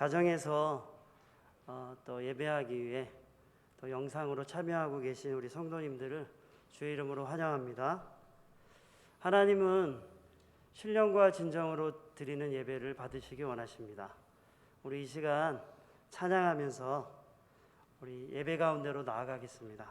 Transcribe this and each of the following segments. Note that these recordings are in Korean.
가정에서 또 예배하기 위해 또 영상으로 참여하고 계신 우리 성도님들을 주의 이름으로 환영합니다. 하나님은 신령과 진정으로 드리는 예배를 받으시기 원하십니다. 우리 이 시간 찬양하면서 우리 예배 가운데로 나아가겠습니다.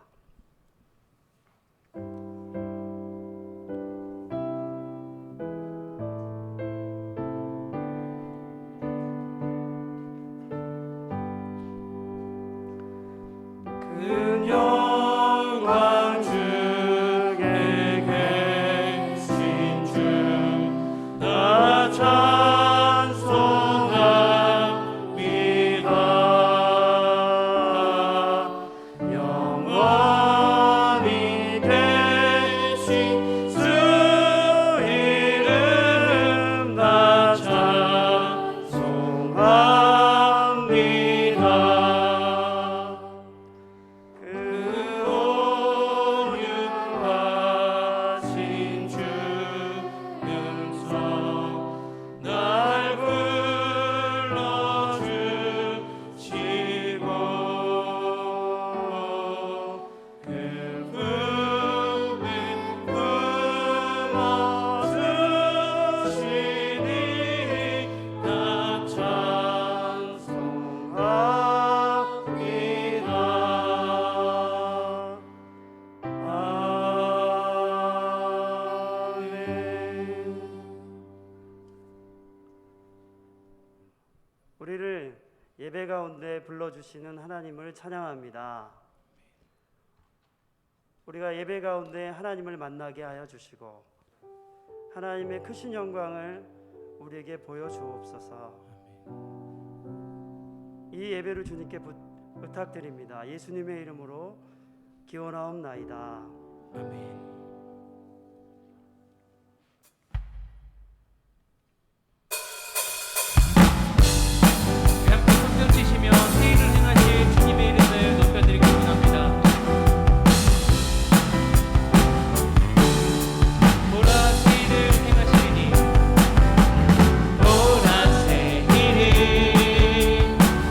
우리를 예배 가운데 불러주시는 하나님을 찬양합니다. 우리가 예배 가운데 하나님을 만나게 하여 주시고 하나님의 크신 영광을 우리에게 보여주옵소서. 이 예배를 주님께 부탁드립니다. 예수님의 이름으로 기원하옵나이다. 아멘. 치시며 세일을 행하실 주님의 이름을 높여드리기 원합니다. 보라 세일을 행하시리니 보라 세일을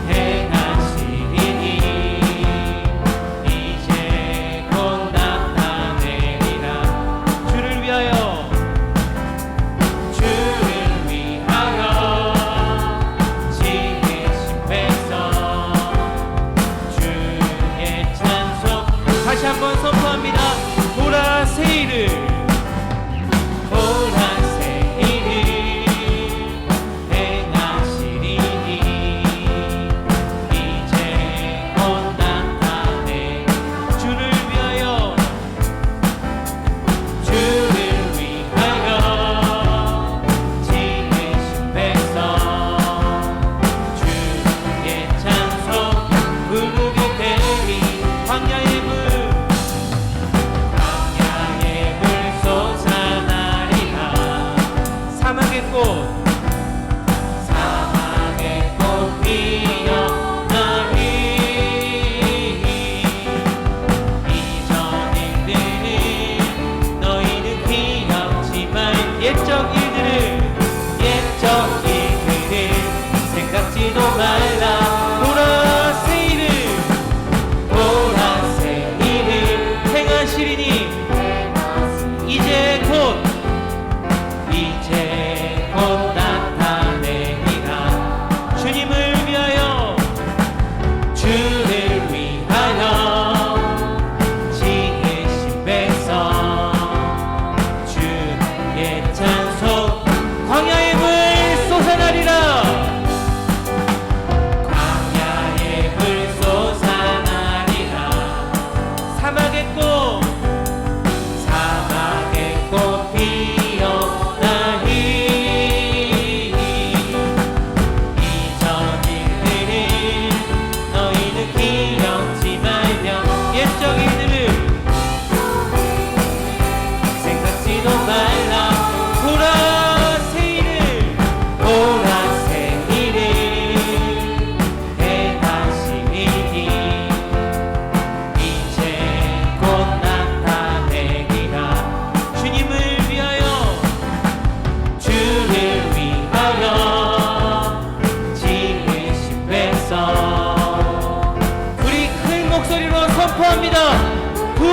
행하시리니 이제 곧 나타내리라.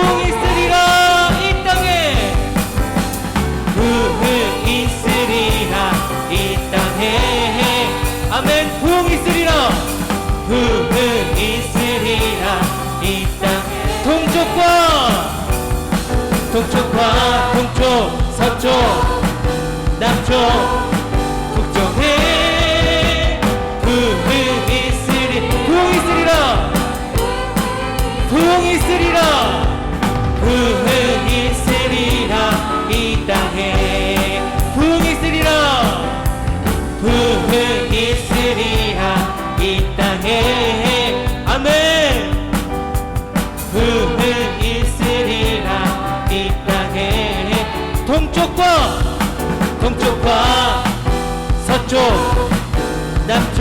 부흥이 있으리라 이 땅에. 부흥이 있으리라 이 땅에. 아멘. 부흥이 있으리라. 부흥이 있으리라 이 땅에. 동쪽과 동쪽 서쪽 남쪽 북쪽에 부흥이 있으리라. 부흥이 있으리라. 부흥이 있으리라 이 땅에. 부흥이 있으리라. 부흥이 있으리라 이 땅에. 아멘. 부흥이 있으리라 이 땅에. 동쪽과 서쪽 남쪽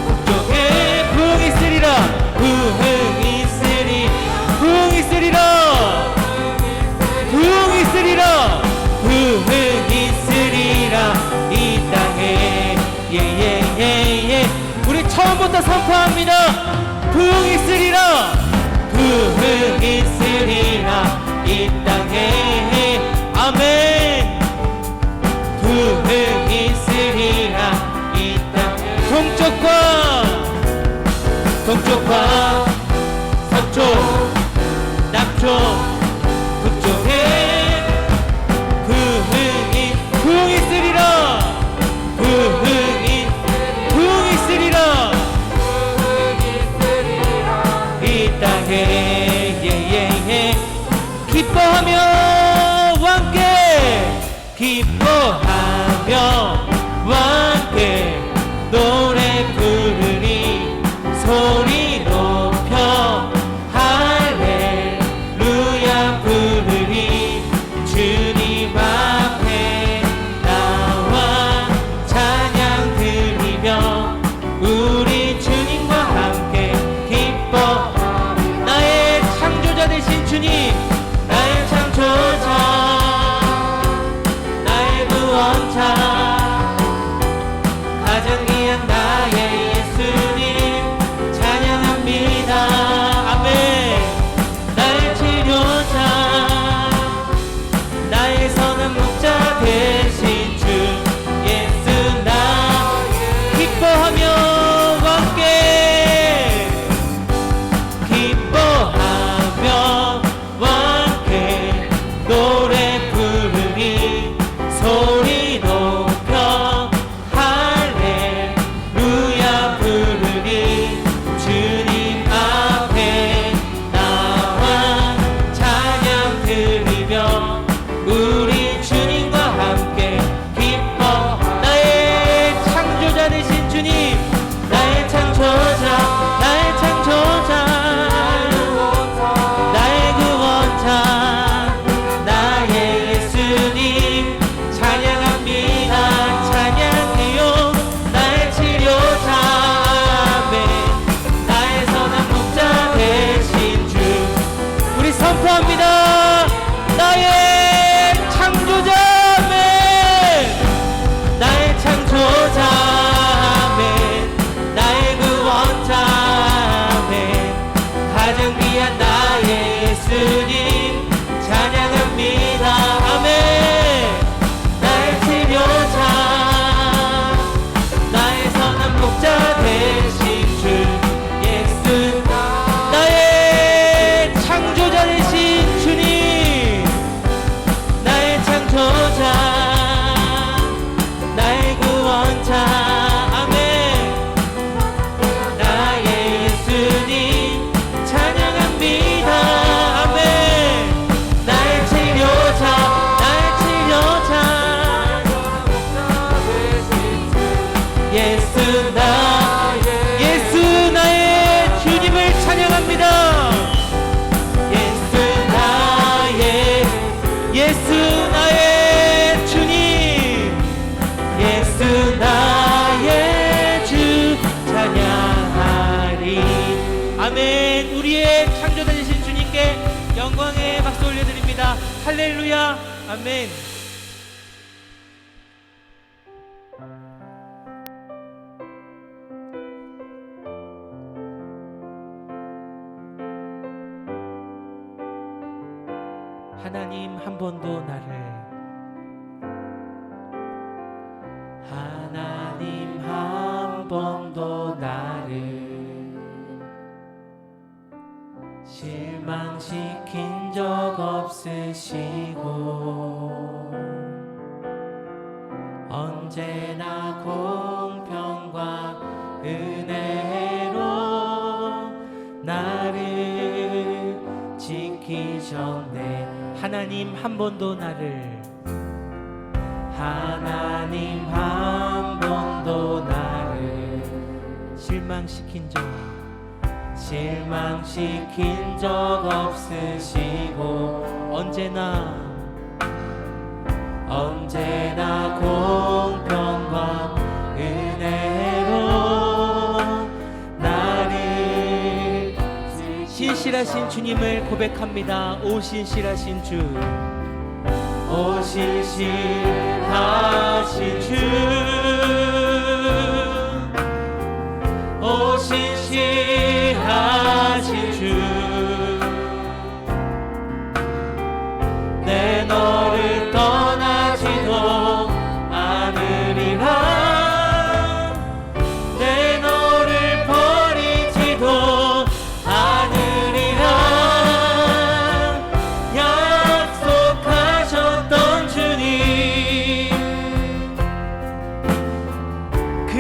북쪽에 부흥이 있으리라. 부흥이 있으리라. 부흥이 있으리라. 부흥이 있으리라 이 땅에. 예예예예. 우리 처음부터 선포합니다. 부흥이 있으리라. 부흥이 있으리라 이 땅에. 아멘. 부흥이 있으리라 이 땅에. 동쪽과 서쪽 남쪽 북쪽에 부흥이 있으리라. 부흥이 있으리라 이 땅에. 예예예. 기뻐하며 함께 노래 부르리. 소리 높여 할렐루야 부르리. 주님 앞에 나와 찬양 드리며 우리 주님과 함께 기뻐. 나의 창조자 되신 주님, 나의 창조자, 나의 구원자, 가장 귀한 나의 예수님 찬양합니다. 아멘. 나의 치료자, 나의 선한 목자 되신 주 예수. 나 기뻐하며 함께 노래 부르리. 소리 높여 할렐루야 부르리. 주님 앞에 나와 찬양 드리며 우리 주님과 함께 기뻐. 나의 창조자 되신 주님, 나의 창조자, 나의 창조자, 나의 구원자, 나의 예수님 찬양합니다. 찬양해요. 나의 치료자, 아멘. 나의 선한 목자 되신 주. 우리 선포합니다. 나의 창조자, 아멘. 나의 창조자, 아멘. 나의 구원자, 아멘. 가장 귀한 나의 예수님 찬양합니다. 아멘. 나의 치료자, 나의 선한 목자 되신 주 예수. 나의 창조자 되신 주님, 나의 창조자, 나의 구원자, 아멘. 나의 예수님 찬양합니다. 아멘. 나의 치료자, 나의 치료자, 예수. 예수 나의 주님을 찬양합니다. 예수 나의 주님, 예수 나의 주 찬양하리. 아멘. 우리의 창조자 되신 주님께 영광의 박수 올려드립니다. 할렐루야. 아멘. 하나님 한 번도 나를 하나님 한 번도 나를 실망시킨 적 없으시고 언제나 공평과 은혜로 나를 지키셨네. 하나님 한 번도 나를 하나님 한 번도 나를 실망시킨 적 없으시고 언제나 공평과 은혜로 나를 신실하신 주님을 고백합니다. 오 신실하신 주, 오 신실하신 주, 오 신실하신 주, 내 너를 떠나지도 않으리라, 내 너를 버리지도 않으리라 약속하셨던 주님, 그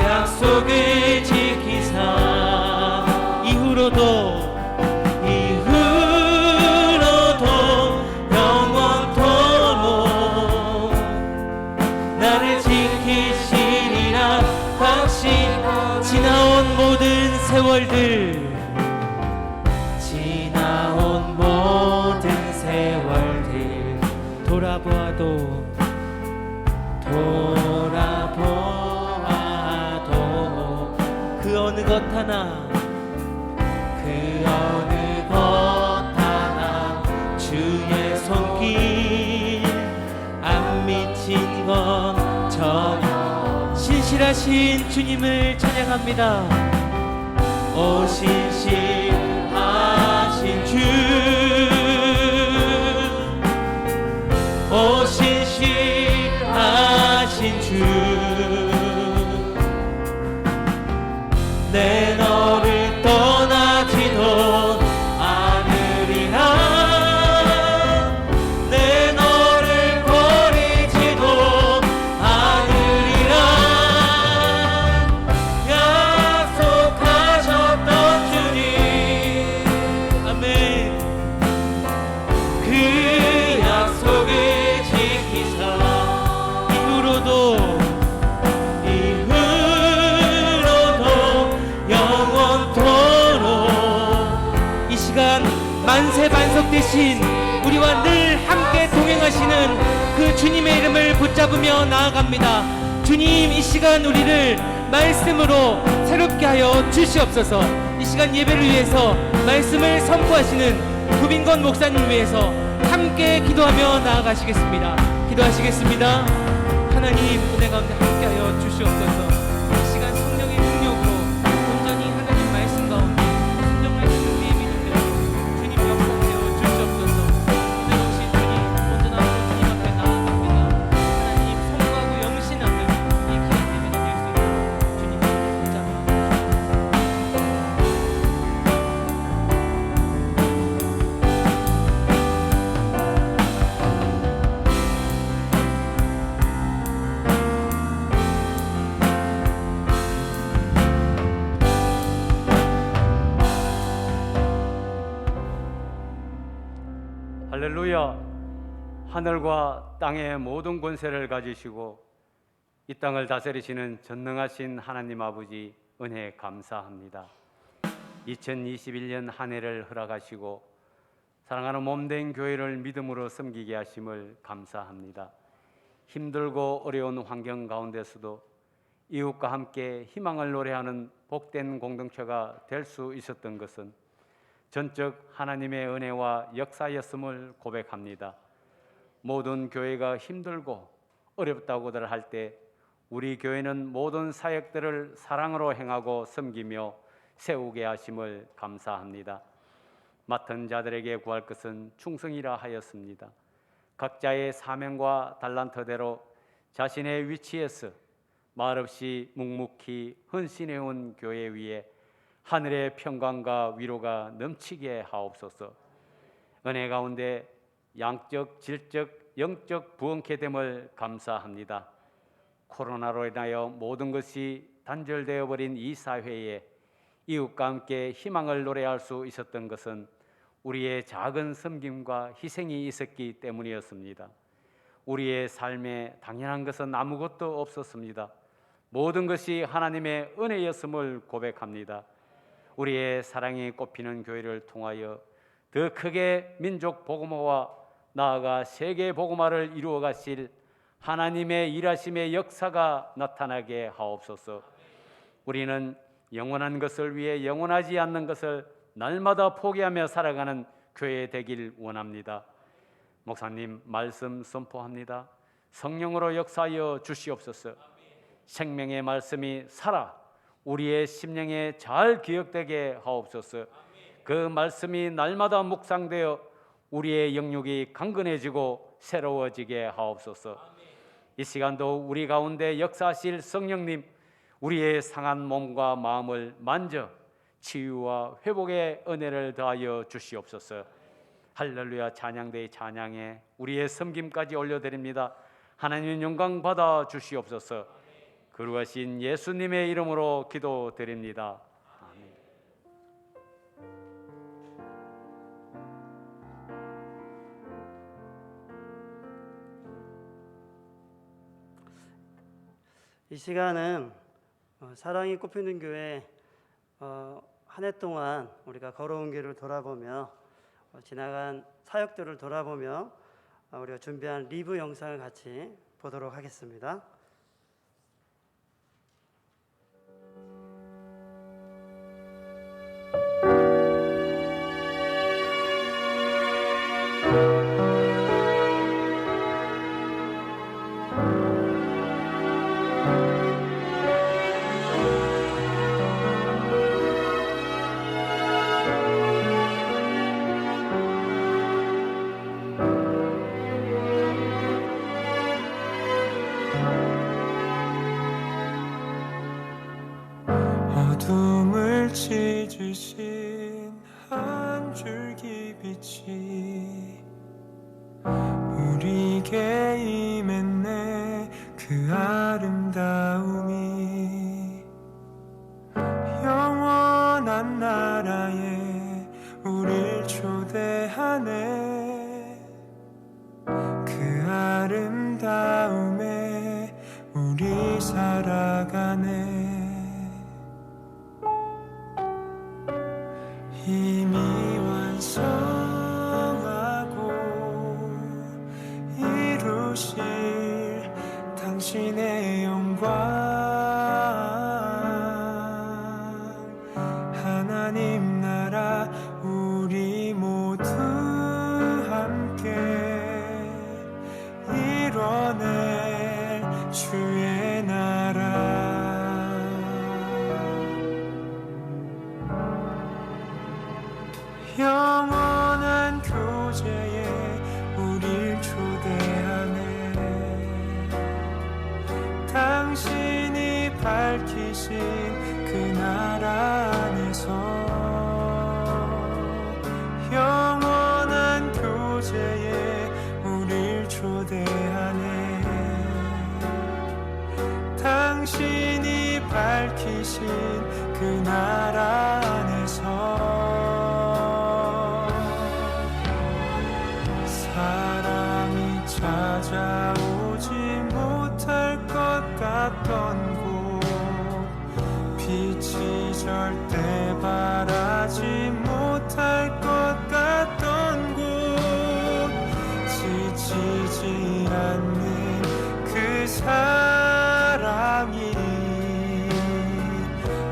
약속을 지키사 이후로도 나를 지키시리라 확신. 지나온 모든 세월들, 지나온 모든 세월들 돌아보아도 그 어느 것 하나 주의 손길 안 미친 것 전혀. 신실하신 주님을 찬양합니다. 오 신실하신 주, 오 신실하신 주, 내 너를 떠나지도 않으리라, 내 너를 버리지도 않으리라 약속하셨던 주님. 아멘. 그 약속을 지키사 이후로도 영원토록 이 시간 만세 반석 되신 우리와 늘 함께 동행하시는 그 주님의 이름을 붙잡으며 나아갑니다. 주님, 이 시간 우리를 말씀으로 새롭게 하여 주시옵소서. 이 시간 예배를 위해서 말씀을 선포하시는 구빈건 목사님 위해서 함께 기도하며 나아가시겠습니다. 기도하시겠습니다. 하나님 은혜 가운데 함께하여 주시옵소서. 이 시간 성령의 능력으로 온전히 하나님 말씀 가운데 순종할 수 있는 우리의 믿음 되도록 주님 역사하여 주시옵소서. 오늘 오신 주님 온전하고 주님 앞에 나아갑니다. 하나님 송구하고 영신하는 이 귀한 예배가 될 수 있도록 주님 붙잡아 할렐루야. 하늘과 땅의 모든 권세를 가지시고 이 땅을 다스리시는 전능하신 하나님 아버지 은혜 감사합니다. 2021년 한 해를 허락하시고 사랑하는 몸된 교회를 믿음으로 섬기게 하심을 감사합니다. 힘들고 어려운 환경 가운데서도 이웃과 함께 희망을 노래하는 복된 공동체가 될 수 있었던 것은 전적 하나님의 은혜와 역사였음을 고백합니다. 모든 교회가 힘들고 어렵다고들 할 때 우리 교회는 모든 사역들을 사랑으로 행하고 섬기며 세우게 하심을 감사합니다. 맡은 자들에게 구할 것은 충성이라 하였습니다. 각자의 사명과 달란트대로 자신의 위치에서 말없이 묵묵히 헌신해온 교회 위에 하늘의 평강과 위로가 넘치게 하옵소서. 은혜 가운데 양적, 질적, 영적 부흥케 됨을 감사합니다. 코로나로 인하여 모든 것이 단절되어 버린 이 사회에 이웃과 함께 희망을 노래할 수 있었던 것은 우리의 작은 섬김과 희생이 있었기 때문이었습니다. 우리의 삶에 당연한 것은 아무것도 없었습니다. 모든 것이 하나님의 은혜였음을 고백합니다. 우리의 사랑이 꽃피는 교회를 통하여 더 크게 민족 복음화와 나아가 세계 복음화를 이루어 가실 하나님의 일하심의 역사가 나타나게 하옵소서. 우리는 영원한 것을 위해 영원하지 않는 것을 날마다 포기하며 살아가는 교회 되길 원합니다. 목사님 말씀 선포합니다. 성령으로 역사하여 주시옵소서. 생명의 말씀이 살아 우리의 심령에 잘 기억되게 하옵소서. 그 말씀이 날마다 묵상되어 우리의 영육이 강건해지고 새로워지게 하옵소서. 이 시간도 우리 가운데 역사하실 성령님, 우리의 상한 몸과 마음을 만져 치유와 회복의 은혜를 더하여 주시옵소서. 할렐루야 찬양대의 찬양에 우리의 섬김까지 올려드립니다. 하나님 영광 받아 주시옵소서. 거룩하신 예수님의 이름으로 기도드립니다. 아멘. 이 시간은 사랑이 꽃피는 교회 한 해 동안 우리가 걸어온 길을 돌아보며 지나간 사역들을 돌아보며 우리가 준비한 리뷰 영상을 같이 보도록 하겠습니다. 어둠을 찢으신 한 줄기 빛이 우리에게 임했네. 그 아름다움이 영원한 나라에 우릴 초대하네. 그 아름다움에 우리 살아가네. 이미 완성하고 이루실 당신의 영광, 하나님 나라 우리 모두 함께 이뤄낼 주의 나라. 영원한 교제에 우릴 초대하네. 당신이 밝히신 그 나라 안에서 영원한 교제에 우릴 초대하네. 당신이 밝히신 그 나라 안에서 사랑이 찾아오지 못할 것 같던 곳, 빛이 절대 바라지 못할 것 같던 곳, 지치지 않는 그 사랑이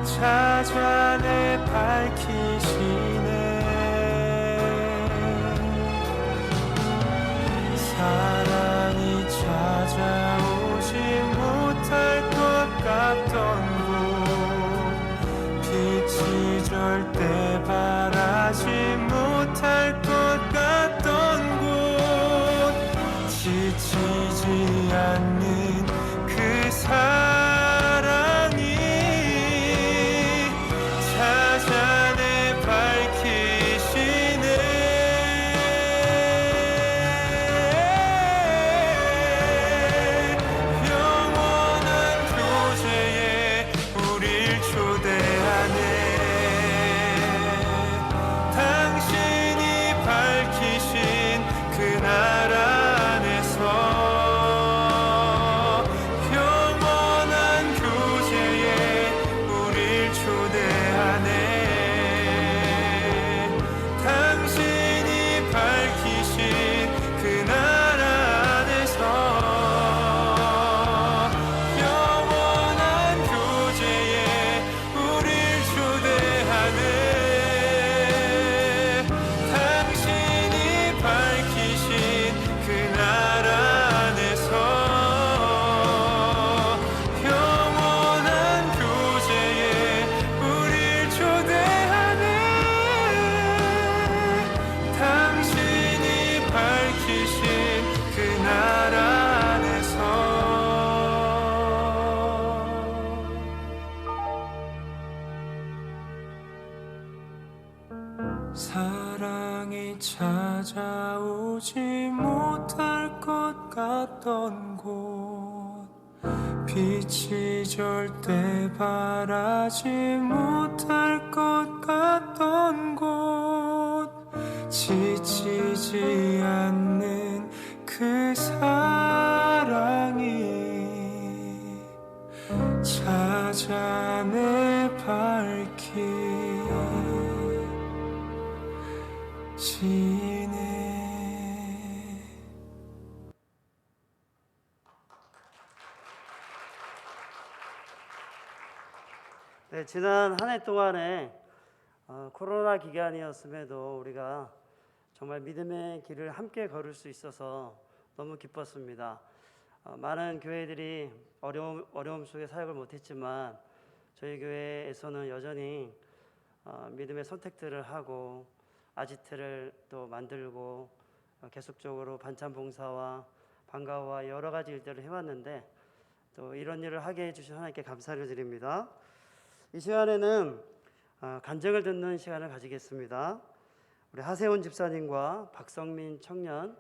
찾아내 밝히시네. 사랑이 찾아오지 못할 것 같던 곳, 빛이 절대 바라지 못할 사랑이 찾아오지 못할 것 같던 곳, 빛이 절대 바라지 못할 것 같던 곳, 지치지 않는 그 사랑이 찾아내 밝히시네. 네, 지난 한 해 동안에 코로나 기간이었음에도 우리가 정말 믿음의 길을 함께 걸을 수 있어서 너무 기뻤습니다. 많은 교회들이 어려움 속에 사역을 못했지만 저희 교회에서는 여전히 믿음의 선택들을 하고 아지트를 또 만들고 계속적으로 반찬 봉사와 방과후와 여러 가지 일들을 해왔는데 또 이런 일을 하게 해주신 하나님께 감사를 드립니다. 이 시간에는 간증을 듣는 시간을 가지겠습니다. 우리 하세훈 집사님과 박성민 청년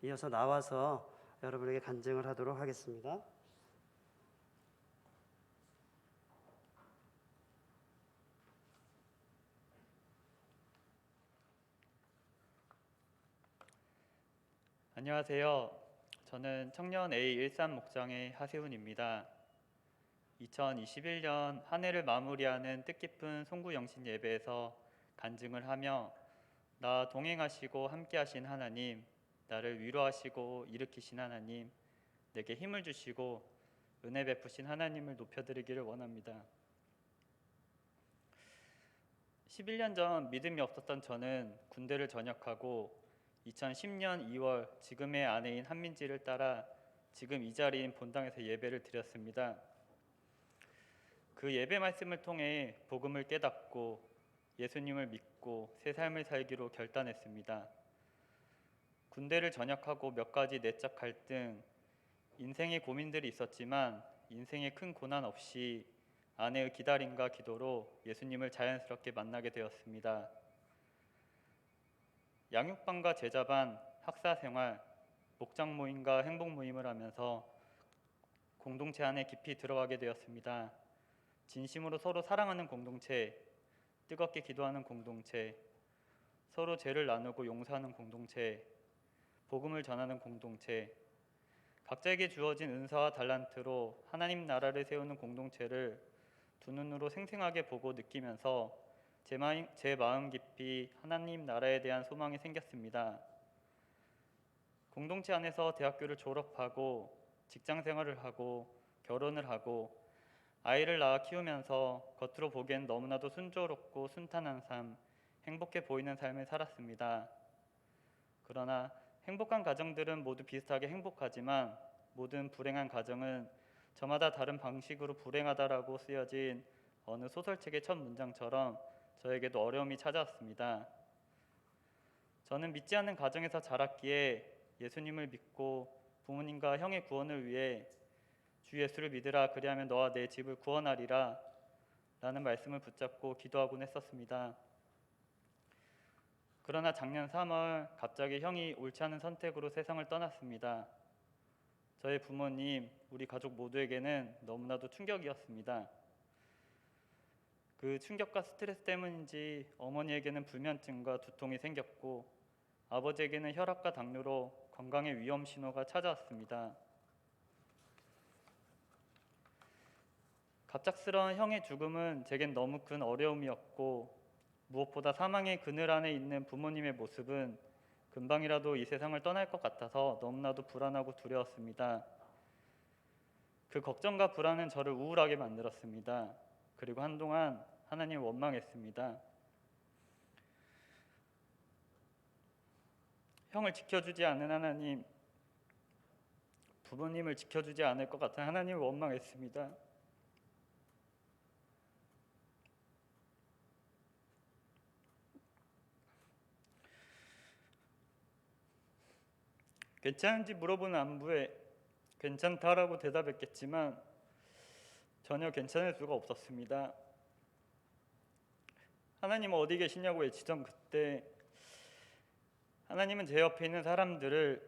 이어서 나와서 여러분에게 간증을 하도록 하겠습니다. 안녕하세요. 저는 청년 A13 목장의 하세훈입니다. 2021년 한 해를 마무리하는 뜻깊은 송구 영신 예배에서 간증을 하며 나 동행하시고 함께하신 하나님, 나를 위로하시고 일으키신 하나님, 내게 힘을 주시고 은혜 베푸신 하나님을 높여드리기를 원합니다. 11년 전 믿음이 없었던 저는 군대를 전역하고 2010년 2월 지금의 아내인 한민지를 따라 지금 이 자리인 본당에서 예배를 드렸습니다. 그 예배 말씀을 통해 복음을 깨닫고 예수님을 믿고 새 삶을 살기로 결단했습니다. 군대를 전역하고 몇 가지 내적 갈등, 인생의 고민들이 있었지만 인생의 큰 고난 없이 아내의 기다림과 기도로 예수님을 자연스럽게 만나게 되었습니다. 양육반과 제자반, 학사생활, 목장 모임과 행복 모임을 하면서 공동체 안에 깊이 들어가게 되었습니다. 진심으로 서로 사랑하는 공동체, 뜨겁게 기도하는 공동체, 서로 죄를 나누고 용서하는 공동체, 복음을 전하는 공동체, 각자에게 주어진 은사와 달란트로 하나님 나라를 세우는 공동체를 두 눈으로 생생하게 보고 느끼면서 제 마음 깊이 하나님 나라에 대한 소망이 생겼습니다. 공동체 안에서 대학교를 졸업하고 직장 생활을 하고 결혼을 하고 아이를 낳아 키우면서 겉으로 보기엔 너무나도 순조롭고 순탄한 삶, 행복해 보이는 삶을 살았습니다. 그러나 행복한 가정들은 모두 비슷하게 행복하지만 모든 불행한 가정은 저마다 다른 방식으로 불행하다라고 쓰여진 어느 소설책의 첫 문장처럼 저에게도 어려움이 찾아왔습니다. 저는 믿지 않는 가정에서 자랐기에 예수님을 믿고 부모님과 형의 구원을 위해 주 예수를 믿으라 그리하면 너와 내 집을 구원하리라 라는 말씀을 붙잡고 기도하곤 했었습니다. 그러나 작년 3월 갑자기 형이 옳지 않은 선택으로 세상을 떠났습니다. 저의 부모님, 우리 가족 모두에게는 너무나도 충격이었습니다. 그 충격과 스트레스 때문인지 어머니에게는 불면증과 두통이 생겼고 아버지에게는 혈압과 당뇨로 건강의 위험 신호가 찾아왔습니다. 갑작스러운 형의 죽음은 제겐 너무 큰 어려움이었고 무엇보다 사망의 그늘 안에 있는 부모님의 모습은 금방이라도 이 세상을 떠날 것 같아서 너무나도 불안하고 두려웠습니다. 그 걱정과 불안은 저를 우울하게 만들었습니다. 그리고 한동안 하나님을 원망했습니다. 형을 지켜주지 않은 하나님, 부모님을 지켜주지 않을 것 같은 하나님을 원망했습니다. 괜찮은지 물어보는 안부에 괜찮다라고 대답했겠지만 전혀 괜찮을 수가 없었습니다. 하나님은 어디 계시냐고 외치던 그때 하나님은 제 옆에 있는 사람들을,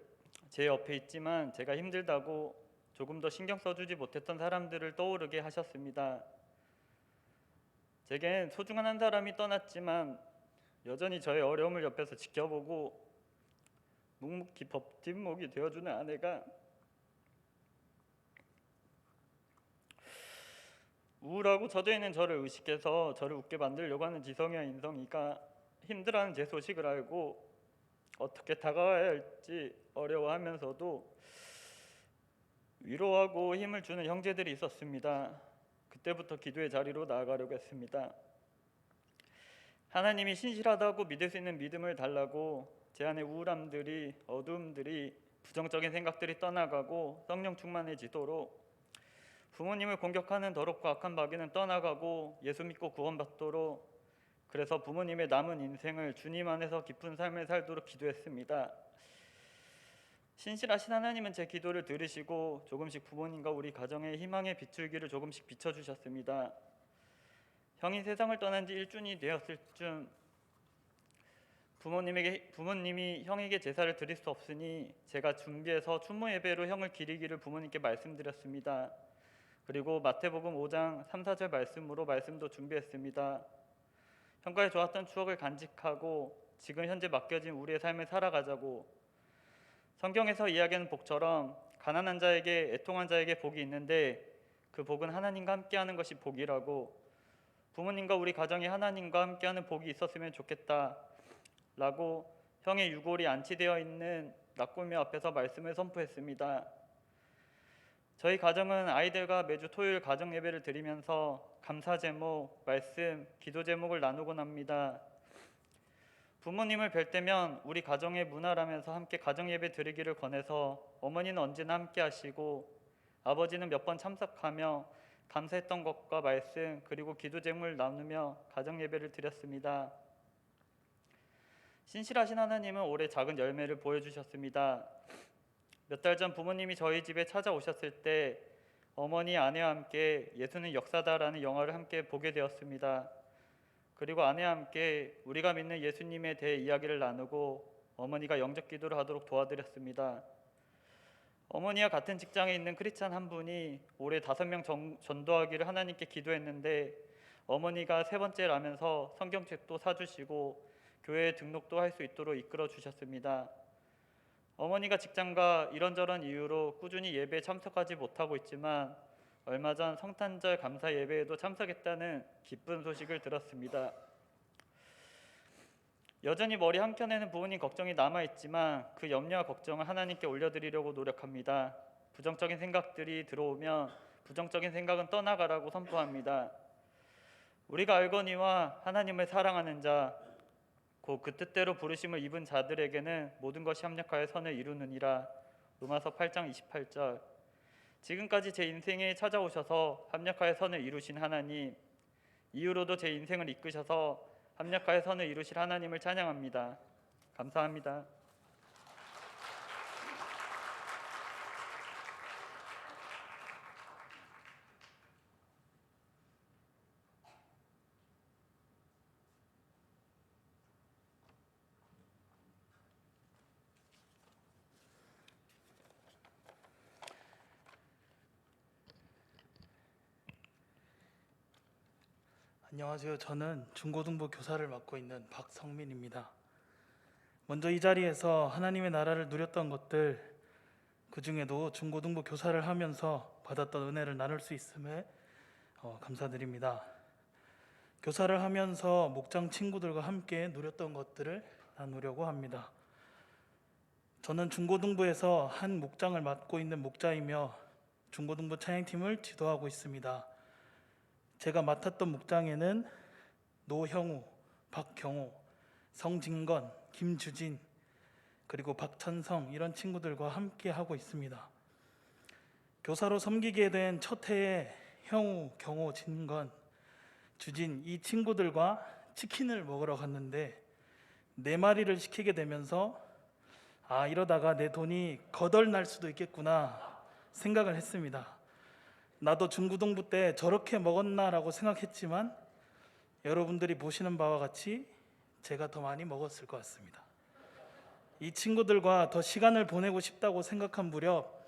제 옆에 있지만 제가 힘들다고 조금 더 신경 써주지 못했던 사람들을 떠오르게 하셨습니다. 제겐 소중한 한 사람이 떠났지만 여전히 저의 어려움을 옆에서 지켜보고 묵묵히 버팀목이 되어주는 아내가, 우울하고 젖어있는 저를 의식해서 저를 웃게 만들려고 하는 지성이와 인성이가 힘들어하는 제 소식을 알고 어떻게 다가와야 할지 어려워하면서도 위로하고 힘을 주는 형제들이 있었습니다. 그때부터 기도의 자리로 나아가려고 했습니다. 하나님이 신실하다고 믿을 수 있는 믿음을 달라고 제 안의 우울함들이, 어두움들이, 부정적인 생각들이 떠나가고 성령 충만해지도록, 부모님을 공격하는 더럽고 악한 마귀는 떠나가고 예수 믿고 구원받도록, 그래서 부모님의 남은 인생을 주님 안에서 깊은 삶을 살도록 기도했습니다. 신실하신 하나님은 제 기도를 들으시고 조금씩 부모님과 우리 가정의 희망의 비출기를 조금씩 비춰주셨습니다. 형이 세상을 떠난 지 1주년이 되었을 쯤 부모님이 형에게 제사를 드릴 수 없으니 제가 준비해서 추모 예배로 형을 기리기를 부모님께 말씀드렸습니다. 그리고 마태복음 5장 3, 4절 말씀으로 말씀도 준비했습니다. 형과의 좋았던 추억을 간직하고 지금 현재 맡겨진 우리의 삶을 살아가자고, 성경에서 이야기하는 복처럼 가난한 자에게, 애통한 자에게 복이 있는데 그 복은 하나님과 함께하는 것이 복이라고, 부모님과 우리 가정이 하나님과 함께하는 복이 있었으면 좋겠다 라고 형의 유골이 안치되어 있는 낙골묘 앞에서 말씀을 선포했습니다. 저희 가정은 아이들과 매주 토요일 가정 예배를 드리면서 감사 제목, 말씀, 기도 제목을 나누곤 합니다. 부모님을 뵐 때면 우리 가정의 문화라면서 함께 가정 예배 드리기를 권해서 어머니는 언제나 함께 하시고 아버지는 몇 번 참석하며 감사했던 것과 말씀, 그리고 기도 제목을 나누며 가정 예배를 드렸습니다. 신실하신 하나님은 올해 작은 열매를 보여주셨습니다. 몇 달 전 부모님이 저희 집에 찾아오셨을 때 어머니, 아내와 함께 예수는 역사다라는 영화를 함께 보게 되었습니다. 그리고 아내와 함께 우리가 믿는 예수님에 대해 이야기를 나누고 어머니가 영접 기도를 하도록 도와드렸습니다. 어머니와 같은 직장에 있는 크리스찬 한 분이 올해 5명 전도하기를 하나님께 기도했는데 어머니가 3번째라면서 성경책도 사주시고 교회에 등록도 할 수 있도록 이끌어 주셨습니다. 어머니가 직장과 이런저런 이유로 꾸준히 예배에 참석하지 못하고 있지만 얼마 전 성탄절 감사 예배에도 참석했다는 기쁜 소식을 들었습니다. 여전히 머리 한켠에는 부모님 걱정이 남아있지만 그 염려와 걱정을 하나님께 올려드리려고 노력합니다. 부정적인 생각들이 들어오면 부정적인 생각은 떠나가라고 선포합니다. 우리가 알거니와 하나님을 사랑하는 자, 곧 그 뜻대로 부르심을 입은 자들에게는 모든 것이 합력하여 선을 이루느니라. 로마서 8장 28절. 지금까지 제 인생에 찾아오셔서 합력하여 선을 이루신 하나님, 이후로도 제 인생을 이끄셔서 합력하여 선을 이루실 하나님을 찬양합니다. 감사합니다. 안녕하세요. 저는 중고등부 교사를 맡고 있는 박성민입니다. 먼저 이 자리에서 하나님의 나라를 누렸던 것들, 그 중에도 중고등부 교사를 하면서 받았던 은혜를 나눌 수 있음에 감사드립니다. 교사를 하면서 목장 친구들과 함께 누렸던 것들을 나누려고 합니다. 저는 중고등부에서 한 목장을 맡고 있는 목자이며 중고등부 찬양팀을 지도하고 있습니다. 제가 맡았던 목장에는 노형우, 박경호, 성진건, 김주진, 그리고 박찬성 이런 친구들과 함께 하고 있습니다. 교사로 섬기게 된 첫 해에 형우, 경호, 진건, 주진 이 친구들과 치킨을 먹으러 갔는데 4마리를 시키게 되면서 이러다가 내 돈이 거덜날 수도 있겠구나 생각을 했습니다. 나도 중고등부 때 저렇게 먹었나라고 생각했지만 여러분들이 보시는 바와 같이 제가 더 많이 먹었을 것 같습니다. 이 친구들과 더 시간을 보내고 싶다고 생각한 무렵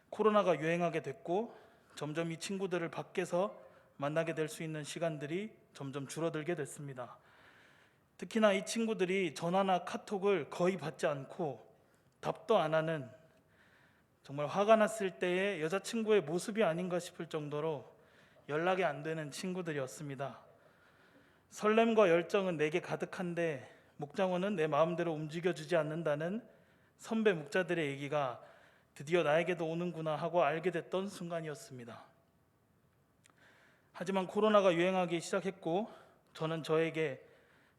코로나가 유행하게 됐고 점점 이 친구들을 밖에서 만나게 될 수 있는 시간들이 점점 줄어들게 됐습니다. 특히나 이 친구들이 전화나 카톡을 거의 받지 않고 답도 안 하는, 정말 화가 났을 때의 여자친구의 모습이 아닌가 싶을 정도로 연락이 안 되는 친구들이었습니다. 설렘과 열정은 내게 가득한데 목장원은 내 마음대로 움직여주지 않는다는 선배 목자들의 얘기가 드디어 나에게도 오는구나 하고 알게 됐던 순간이었습니다. 하지만 코로나가 유행하기 시작했고 저는 저에게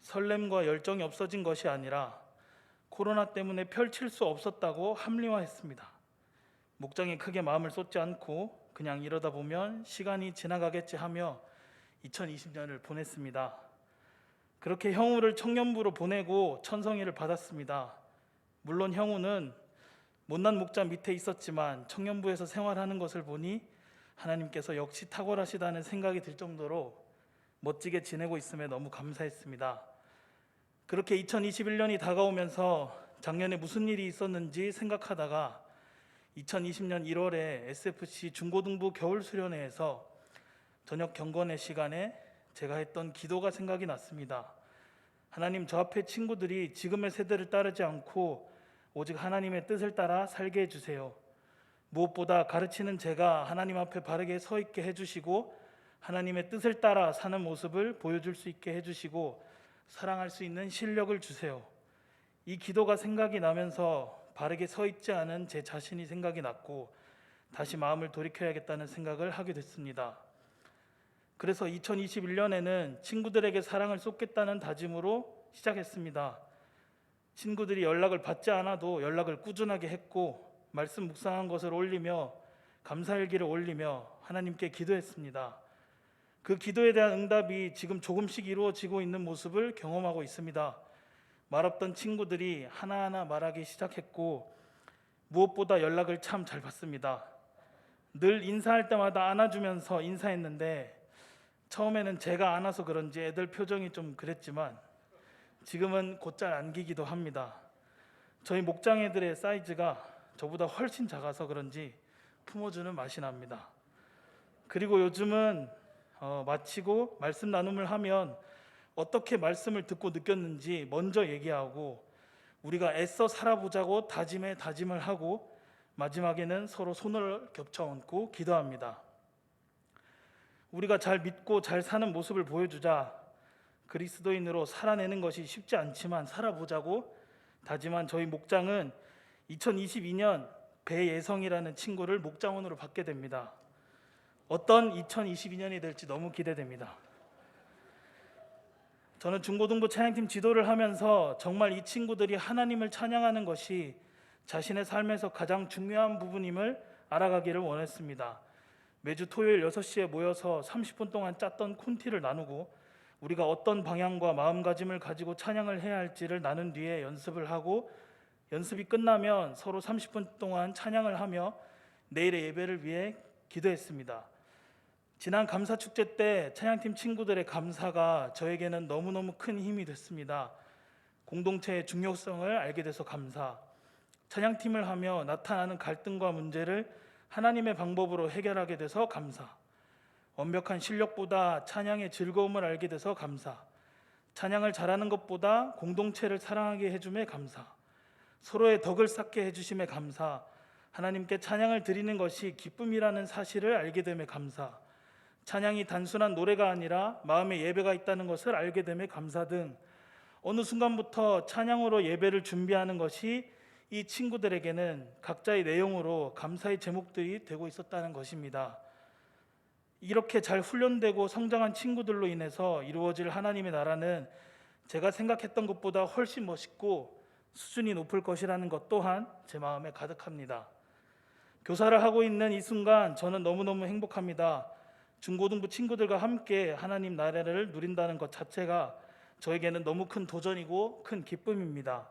설렘과 열정이 없어진 것이 아니라 코로나 때문에 펼칠 수 없었다고 합리화했습니다. 목장에 크게 마음을 쏟지 않고 그냥 이러다 보면 시간이 지나가겠지 하며 2020년을 보냈습니다. 그렇게 형우를 청년부로 보내고 천성이를 받았습니다. 물론 형우는 못난 목자 밑에 있었지만 청년부에서 생활하는 것을 보니 하나님께서 역시 탁월하시다는 생각이 들 정도로 멋지게 지내고 있음에 너무 감사했습니다. 그렇게 2021년이 다가오면서 작년에 무슨 일이 있었는지 생각하다가 2020년 1월에 SFC 중고등부 겨울 수련회에서 저녁 경건의 시간에 제가 했던 기도가 생각이 났습니다. 하나님, 저 앞에 친구들이 지금의 세대를 따르지 않고 오직 하나님의 뜻을 따라 살게 해주세요. 무엇보다 가르치는 제가 하나님 앞에 바르게 서 있게 해주시고 하나님의 뜻을 따라 사는 모습을 보여줄 수 있게 해주시고 사랑할 수 있는 실력을 주세요. 이 기도가 생각이 나면서 바르게 서 있지 않은 제 자신이 생각이 났고 다시 마음을 돌이켜야겠다는 생각을 하게 됐습니다. 그래서 2021년에는 친구들에게 사랑을 쏟겠다는 다짐으로 시작했습니다. 친구들이 연락을 받지 않아도 연락을 꾸준하게 했고 말씀 묵상한 것을 올리며 감사일기를 올리며 하나님께 기도했습니다. 그 기도에 대한 응답이 지금 조금씩 이루어지고 있는 모습을 경험하고 있습니다. 말없던 친구들이 하나하나 말하기 시작했고 무엇보다 연락을 참 잘 받습니다. 늘 인사할 때마다 안아주면서 인사했는데 처음에는 제가 안아서 그런지 애들 표정이 좀 그랬지만 지금은 곧잘 안기기도 합니다. 저희 목장애들의 사이즈가 저보다 훨씬 작아서 그런지 품어주는 맛이 납니다. 그리고 요즘은 마치고 말씀 나눔을 하면 어떻게 말씀을 듣고 느꼈는지 먼저 얘기하고 우리가 애써 살아보자고 다짐을 하고 마지막에는 서로 손을 겹쳐 얹고 기도합니다. 우리가 잘 믿고 잘 사는 모습을 보여주자. 그리스도인으로 살아내는 것이 쉽지 않지만 살아보자고 다짐한 저희 목장은 2022년 배예성이라는 친구를 목장원으로 받게 됩니다. 어떤 2022년이 될지 너무 기대됩니다. 저는 중고등부 찬양팀 지도를 하면서 정말 이 친구들이 하나님을 찬양하는 것이 자신의 삶에서 가장 중요한 부분임을 알아가기를 원했습니다. 매주 토요일 6시에 모여서 30분 동안 짰던 콘티를 나누고 우리가 어떤 방향과 마음가짐을 가지고 찬양을 해야 할지를 나눈 뒤에 연습을 하고 연습이 끝나면 서로 30분 동안 찬양을 하며 내일의 예배를 위해 기도했습니다. 지난 감사축제 때 찬양팀 친구들의 감사가 저에게는 너무너무 큰 힘이 됐습니다. 공동체의 중요성을 알게 돼서 감사, 찬양팀을 하며 나타나는 갈등과 문제를 하나님의 방법으로 해결하게 돼서 감사, 완벽한 실력보다 찬양의 즐거움을 알게 돼서 감사, 찬양을 잘하는 것보다 공동체를 사랑하게 해줌에 감사, 서로의 덕을 쌓게 해주심에 감사, 하나님께 찬양을 드리는 것이 기쁨이라는 사실을 알게 됨에 감사, 찬양이 단순한 노래가 아니라 마음의 예배가 있다는 것을 알게 됨에 감사 등 어느 순간부터 찬양으로 예배를 준비하는 것이 이 친구들에게는 각자의 내용으로 감사의 제목들이 되고 있었다는 것입니다. 이렇게 잘 훈련되고 성장한 친구들로 인해서 이루어질 하나님의 나라는 제가 생각했던 것보다 훨씬 멋있고 수준이 높을 것이라는 것 또한 제 마음에 가득합니다. 교사를 하고 있는 이 순간 저는 너무너무 행복합니다. 중고등부 친구들과 함께 하나님 나라를 누린다는 것 자체가 저에게는 너무 큰 도전이고 큰 기쁨입니다.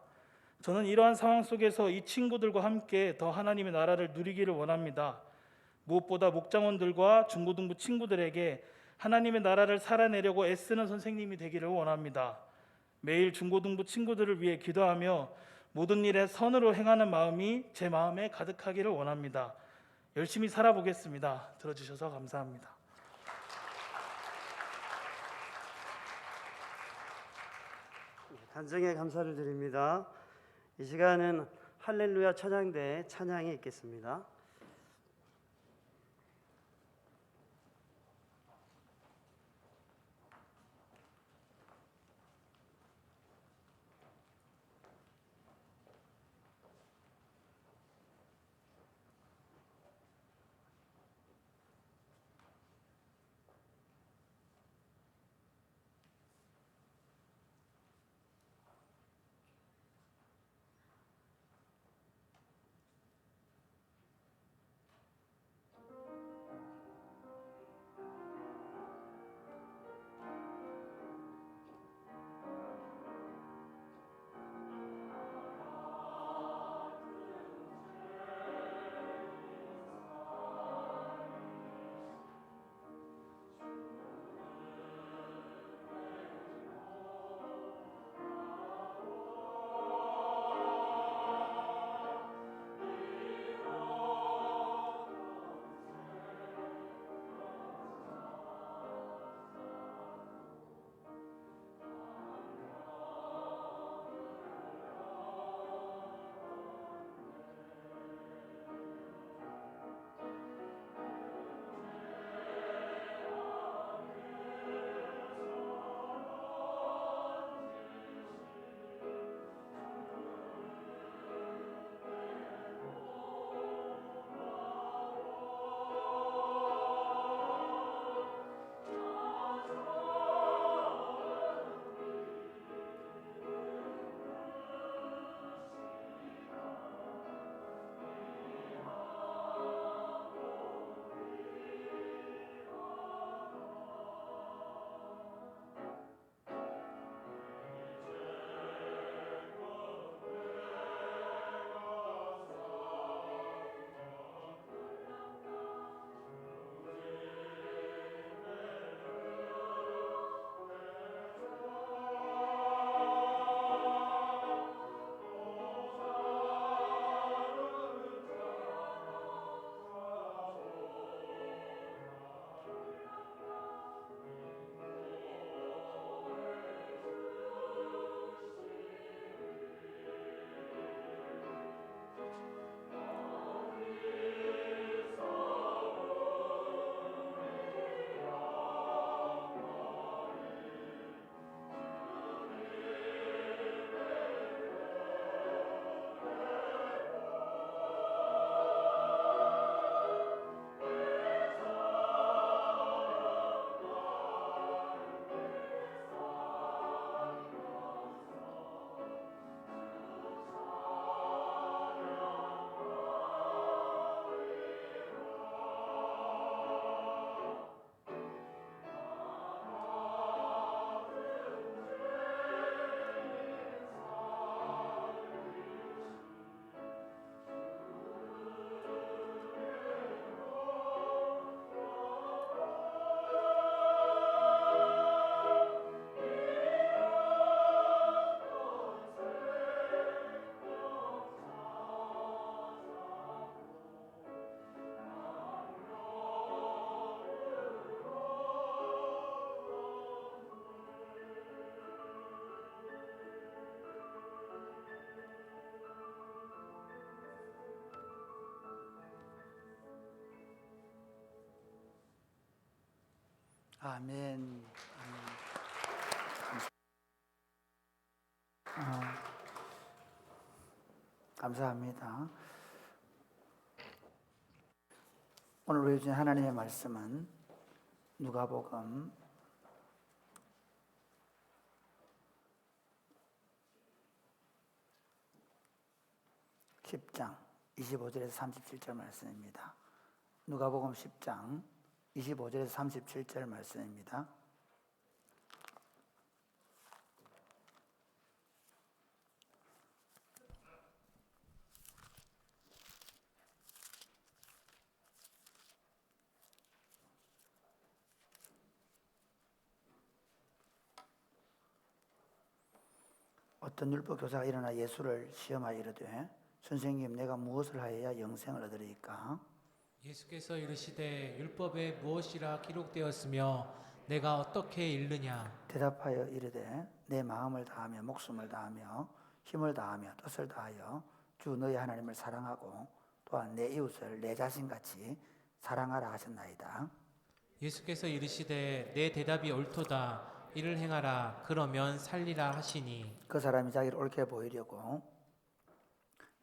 저는 이러한 상황 속에서 이 친구들과 함께 더 하나님의 나라를 누리기를 원합니다. 무엇보다 목장원들과 중고등부 친구들에게 하나님의 나라를 살아내려고 애쓰는 선생님이 되기를 원합니다. 매일 중고등부 친구들을 위해 기도하며 모든 일에 선으로 행하는 마음이 제 마음에 가득하기를 원합니다. 열심히 살아보겠습니다. 들어주셔서 감사합니다. 간증에 감사를 드립니다. 이 시간은 할렐루야 찬양대 찬양이 있겠습니다. 아멘. 감사합니다. 오늘 우리 주신 하나님의 말씀은 누가복음 10장 25절에서 37절 말씀입니다. 누가복음 10장 25절에서 37절 말씀입니다. 어떤 율법 교사가 일어나 예수를 시험하여 이르되 선생님 내가 무엇을 하여야 영생을 얻으리까? 예수께서 이르시되 율법에 무엇이라 기록되었으며 내가 어떻게 읽느냐? 대답하여 이르되 내 마음을 다하며 목숨을 다하며 힘을 다하며 뜻을 다하여 주 너희 하나님을 사랑하고 또한 내 이웃을 내 자신같이 사랑하라 하셨나이다. 예수께서 이르시되 내 대답이 옳도다. 이를 행하라. 그러면 살리라 하시니 그 사람이 자기를 옳게 보이려고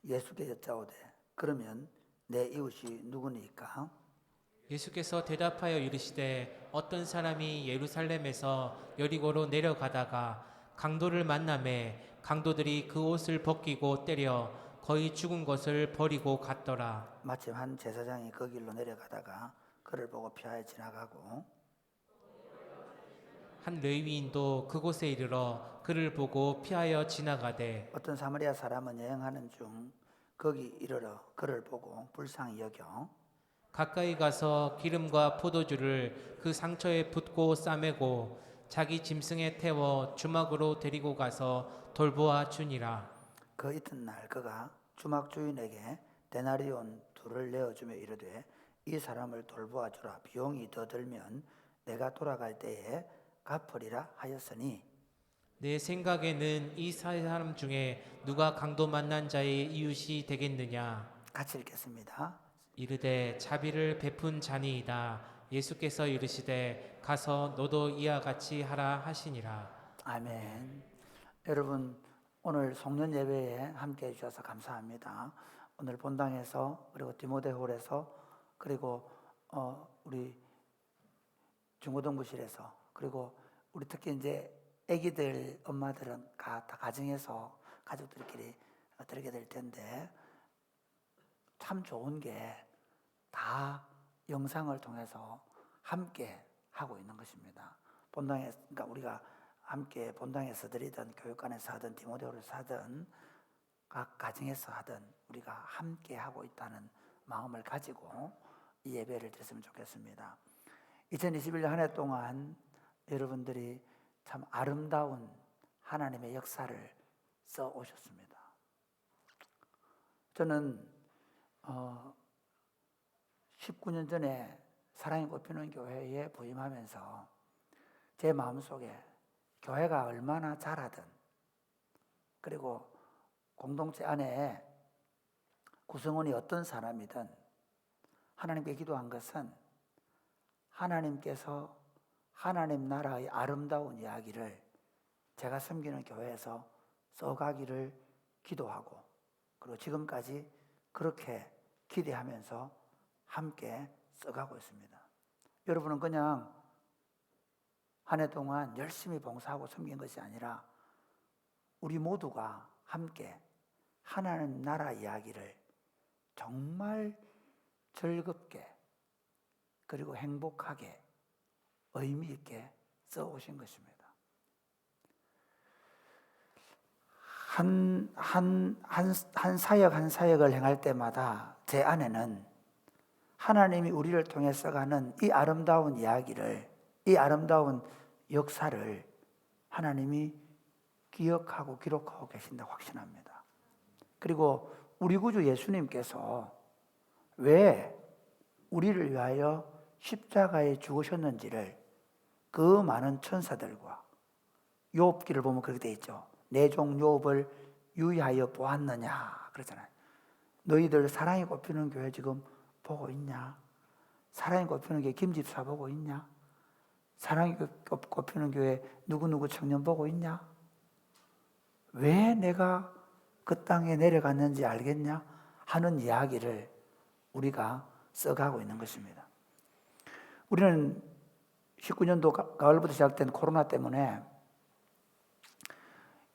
예수께 여짜오되 그러면 내 이웃이 누구니까? 예수께서 대답하여 이르시되 어떤 사람이 예루살렘에서 여리고로 내려가다가 강도를 만나매 강도들이 그 옷을 벗기고 때려 거의 죽은 것을 버리고 갔더라. 마침 한 제사장이 그 길로 내려가다가 그를 보고 피하여 지나가고 한 레위인도 그곳에 이르러 그를 보고 피하여 지나가되 어떤 사마리아 사람은 여행하는 중 거기 이르러 그를 보고 불쌍히 여겨 가까이 가서 기름과 포도주를 그 상처에 붓고 싸매고 자기 짐승에 태워 주막으로 데리고 가서 돌보아 주니라. 그 이튿날 그가 주막 주인에게 데나리온 2를 내어주며 이르되 이 사람을 돌보아 주라. 비용이 더 들면 내가 돌아갈 때에 갚으리라 하였으니 내 생각에는 이 사람 중에 누가 강도 만난 자의 이웃이 되겠느냐? 같이 읽겠습니다. 이르되 자비를 베푼 자니이다. 예수께서 이르시되 가서 너도 이와 같이 하라 하시니라. 아멘. 여러분 오늘 송년 예배에 함께해 주셔서 감사합니다. 오늘 본당에서 그리고 디모데홀에서 그리고 우리 중고등부실에서 그리고 우리 특히 이제 아기들 엄마들은 다 가정에서 가족들끼리 드리게 될 텐데 참 좋은 게 다 영상을 통해서 함께 하고 있는 것입니다. 본당에 그러니까 우리가 함께 본당에서 드리든 교육관에서 하든 디모데홀에서 하든 각 가정에서 하든 우리가 함께 하고 있다는 마음을 가지고 이 예배를 드렸으면 좋겠습니다. 2021년 한 해 동안 여러분들이 참 아름다운 하나님의 역사를 써 오셨습니다. 저는 19년 전에 사랑이 꽃피는 교회에 부임하면서 제 마음속에 교회가 얼마나 잘하든 그리고 공동체 안에 구성원이 어떤 사람이든 하나님께 기도한 것은 하나님께서 하나님 나라의 아름다운 이야기를 제가 섬기는 교회에서 써가기를 기도하고 그리고 지금까지 그렇게 기대하면서 함께 써가고 있습니다. 여러분은 그냥 한 해 동안 열심히 봉사하고 섬긴 것이 아니라 우리 모두가 함께 하나님 나라 이야기를 정말 즐겁게 그리고 행복하게 의미 있게 써오신 것입니다. 한 사역을 행할 때마다 제 안에는 하나님이 우리를 통해 써가는 이 아름다운 이야기를, 이 아름다운 역사를 하나님이 기억하고 기록하고 계신다고 확신합니다. 그리고 우리 구주 예수님께서 왜 우리를 위하여 십자가에 죽으셨는지를 그 많은 천사들과 욥기를 보면 그렇게 돼 있죠. 내 종 욥을 유의하여 보았느냐 그러잖아요. 너희들 사랑이 꽃피는 교회 지금 보고 있냐? 사랑이 꽃피는 교회 김집사 보고 있냐? 사랑이 꽃피는 교회 누구누구 청년 보고 있냐? 왜 내가 그 땅에 내려갔는지 알겠냐? 하는 이야기를 우리가 써가고 있는 것입니다. 우리는 19년도 가을부터 시작된 코로나 때문에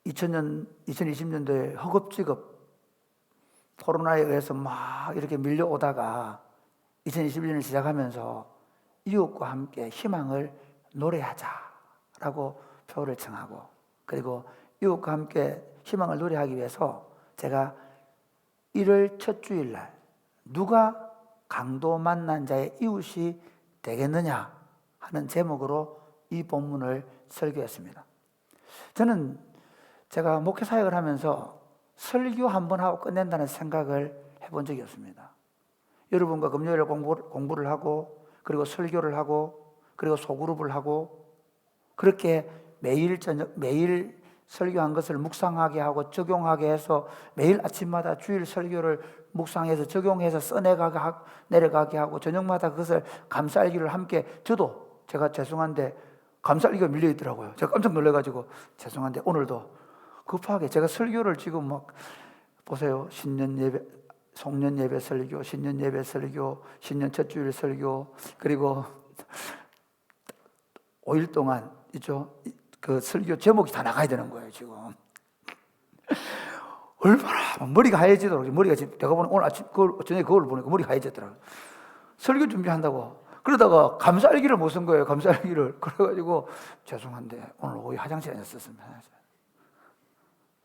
2020년도에 허겁지겁 코로나에 의해서 막 이렇게 밀려오다가 2021년을 시작하면서 이웃과 함께 희망을 노래하자라고 표를 청하고 그리고 이웃과 함께 희망을 노래하기 위해서 제가 1월 첫 주일날 누가 강도 만난 자의 이웃이 되겠느냐 하는 제목으로 이 본문을 설교했습니다. 저는 제가 목회 사역을 하면서 설교 한 번 하고 끝낸다는 생각을 해본 적이 없습니다. 여러분과 금요일에 공부를 하고, 그리고 설교를 하고, 그리고 소그룹을 하고, 그렇게 매일 설교한 것을 묵상하게 하고 적용하게 해서 매일 아침마다 주일 설교를 묵상해서 적용해서 내려가게 하고 저녁마다 그것을 감사일기를 함께, 제가 죄송한데 감사일기가 밀려 있더라고요. 제가 깜짝 놀라가지고 죄송한데 오늘도 급하게 제가 설교를 지금 막 보세요. 신년 예배, 송년 예배 설교, 신년 예배 설교, 신년 첫 주일 설교, 그리고 5일 동안 있죠. 그 설교 제목이 다 나가야 되는 거예요, 지금. 얼마나 머리가 하얘지더라고요. 머리가 지금 내가 보는 오늘 아침 저녁에 그걸 보니까 머리가 하얘졌더라고요. 설교 준비한다고. 그러다가 감사일기를 못 쓴 거예요. 감사일기를. 그래가지고 죄송한데 오늘 오후 화장실에 썼습니다.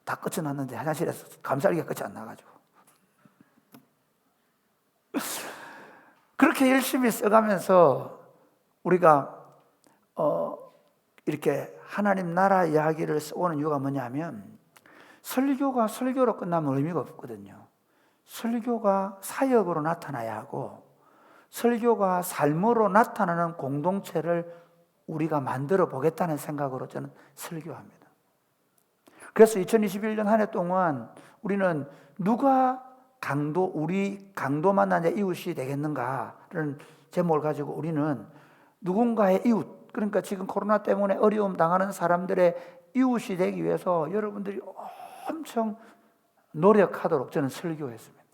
다 끝이 났는데 화장실에서 감사일기가 끝이 안 나가지고. 그렇게 열심히 써가면서 우리가 이렇게 하나님 나라 이야기를 써오는 이유가 뭐냐면, 설교가 설교로 끝나면 의미가 없거든요. 설교가 사역으로 나타나야 하고, 설교가 삶으로 나타나는 공동체를 우리가 만들어 보겠다는 생각으로 저는 설교합니다. 그래서 2021년 한 해 동안 우리는 누가 우리 강도 만난 자 이웃이 되겠는가라는 제목을 가지고 우리는 누군가의 이웃, 그러니까 지금 코로나 때문에 어려움 당하는 사람들의 이웃이 되기 위해서 여러분들이 엄청 노력하도록 저는 설교했습니다.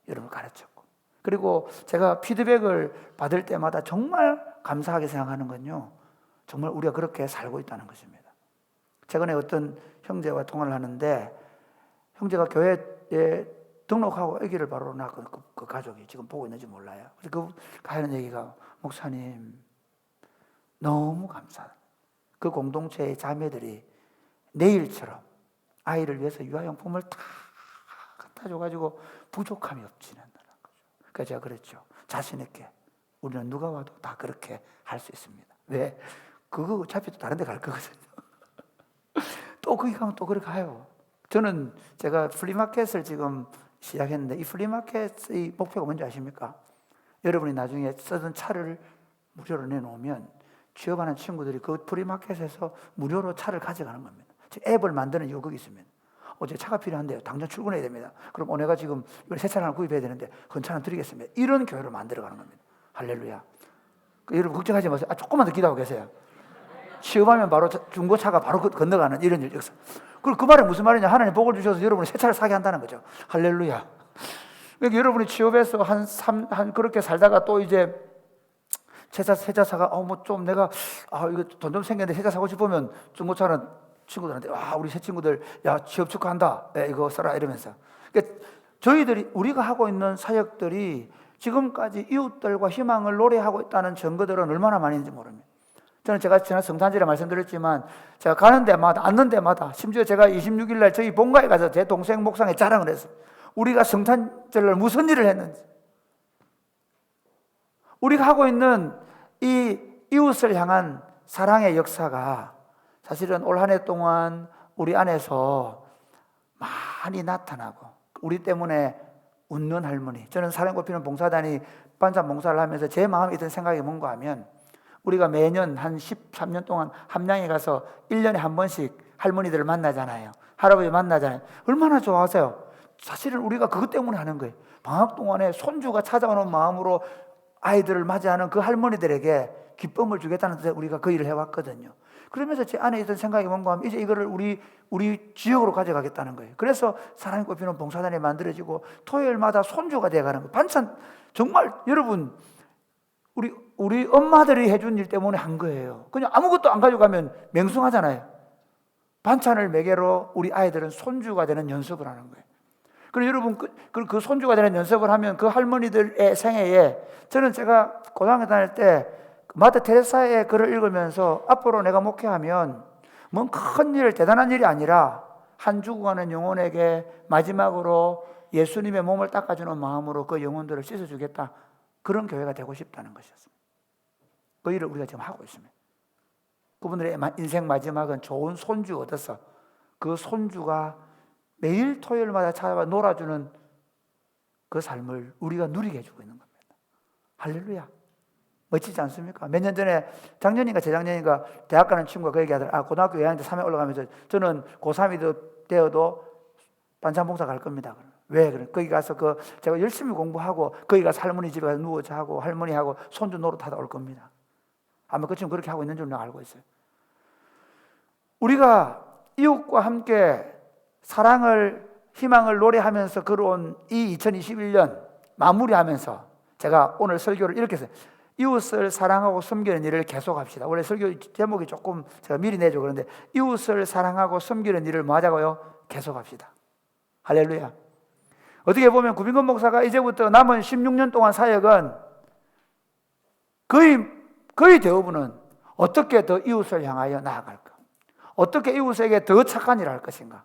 여러분을 가르쳤고. 그리고 제가 피드백을 받을 때마다 정말 감사하게 생각하는 건요, 정말 우리가 그렇게 살고 있다는 것입니다. 최근에 어떤 형제와 통화를 하는데, 형제가 교회에 등록하고 아기를 바로 낳고 그 가족이 지금 보고 있는지 몰라요. 그래서 그 하는 얘기가, 목사님 너무 감사해요. 그 공동체의 자매들이 내일처럼 아이를 위해서 유아용품을 다 갖다 줘가지고 부족함이 없지는 않는 거죠. 그래서 제가 그랬죠. 자신 있게 우리는 누가 와도 다 그렇게 할 수 있습니다. 왜? 그거 어차피 또 다른 데 갈 거거든요. 또 거기 가면 또 그렇게 가요. 저는 제가 플리마켓을 지금 시작했는데, 이 플리마켓의 목표가 뭔지 아십니까? 여러분이 나중에 쓰던 차를 무료로 내놓으면 취업하는 친구들이 그 플리마켓에서 무료로 차를 가져가는 겁니다. 앱을 만드는 이유가 거기 있습니다. 어제 차가 필요한데요. 당장 출근해야 됩니다. 그럼 내가 지금 새 차를 하나 구입해야 되는데 그 차는 드리겠습니다. 이런 교회를 만들어가는 겁니다. 할렐루야. 여러분 걱정하지 마세요. 조금만 더 기다리고 계세요. 취업하면 바로 중고차가 바로 건너가는 이런 일. 그 말이 무슨 말이냐? 하나님 복을 주셔서 여러분이 새 차를 사게 한다는 거죠. 할렐루야. 그러니까 여러분이 취업해서 한 그렇게 살다가 또 이제 새 차 사가 뭐 좀 내가 이거 돈 좀 생겼는데 새 차 사고 싶으면 중고차는 친구들한테 우리 새 친구들 취업 축하한다. 이거 써라 이러면서. 그러니까 우리가 하고 있는 사역들이 지금까지 이웃들과 희망을 노래하고 있다는 증거들은 얼마나 많이 있는지 모릅니다. 저는 제가 지난 성탄절에 말씀드렸지만 제가 가는 데마다 앉는 데마다, 심지어 제가 26일 날 저희 본가에 가서 제 동생 목상에 자랑을 했어요. 우리가 성탄절날 무슨 일을 했는지. 우리가 하고 있는 이 이웃을 향한 사랑의 역사가 사실은 올 한 해 동안 우리 안에서 많이 나타나고, 우리 때문에 웃는 할머니, 저는 사랑꽃 피는 봉사단이 반찬 봉사를 하면서 제 마음에 있던 생각이 뭔가 하면, 우리가 매년 한 13년 동안 함양에 가서 1년에 한 번씩 할머니들을 만나잖아요. 할아버지 만나잖아요. 얼마나 좋아하세요? 사실은 우리가 그것 때문에 하는 거예요. 방학 동안에 손주가 찾아오는 마음으로 아이들을 맞이하는 그 할머니들에게 기쁨을 주겠다는 뜻에 우리가 그 일을 해왔거든요. 그러면서 제 안에 있던 생각이 뭔가 하면 이제 이거를 우리 지역으로 가져가겠다는 거예요. 그래서 사랑이 꽃피는 봉사단이 만들어지고 토요일마다 손주가 돼가는 거예요. 반찬 정말 여러분 우리 엄마들이 해준 일 때문에 한 거예요. 그냥 아무것도 안 가져가면 맹숭하잖아요. 반찬을 매개로 우리 아이들은 손주가 되는 연습을 하는 거예요. 그리고 여러분 그 손주가 되는 연습을 하면 그 할머니들의 생애에, 저는 제가 고등학교 다닐 때 마더 테레사의 글을 읽으면서 앞으로 내가 목회하면 뭔 큰 일, 대단한 일이 아니라 한 죽어가는 영혼에게 마지막으로 예수님의 몸을 닦아주는 마음으로 그 영혼들을 씻어주겠다, 그런 교회가 되고 싶다는 것이었습니다. 그 일을 우리가 지금 하고 있습니다. 그분들의 인생 마지막은 좋은 손주 얻어서 그 손주가 매일 토요일마다 찾아와 놀아주는 그 삶을 우리가 누리게 해주고 있는 겁니다. 할렐루야. 멋지지 않습니까? 몇 년 전에 작년인가 재작년인가 대학 가는 친구가 그 얘기하더라. 고등학교 2학년 때 3회 올라가면서 저는 고3이 되어도 반찬봉사 갈 겁니다. 왜? 그래? 거기 가서 제가 열심히 공부하고 거기 가서 할머니 집에 가서 누워 자고 할머니하고 손주 노릇하다 올 겁니다. 아마 그 친구 그렇게 하고 있는 줄 내가 알고 있어요. 우리가 이웃과 함께 사랑을, 희망을 노래하면서 걸어온 이 2021년 마무리하면서 제가 오늘 설교를 이렇게 했어요. 이웃을 사랑하고 섬기는 일을 계속합시다. 원래 설교 제목이 조금 제가 미리 내줘 그런데 이웃을 사랑하고 섬기는 일을 뭐 하자고요? 계속합시다. 할렐루야. 어떻게 보면 구빈건 목사가 이제부터 남은 16년 동안 사역은 거의 대부분은 어떻게 더 이웃을 향하여 나아갈까? 어떻게 이웃에게 더 착한 일을 할 것인가?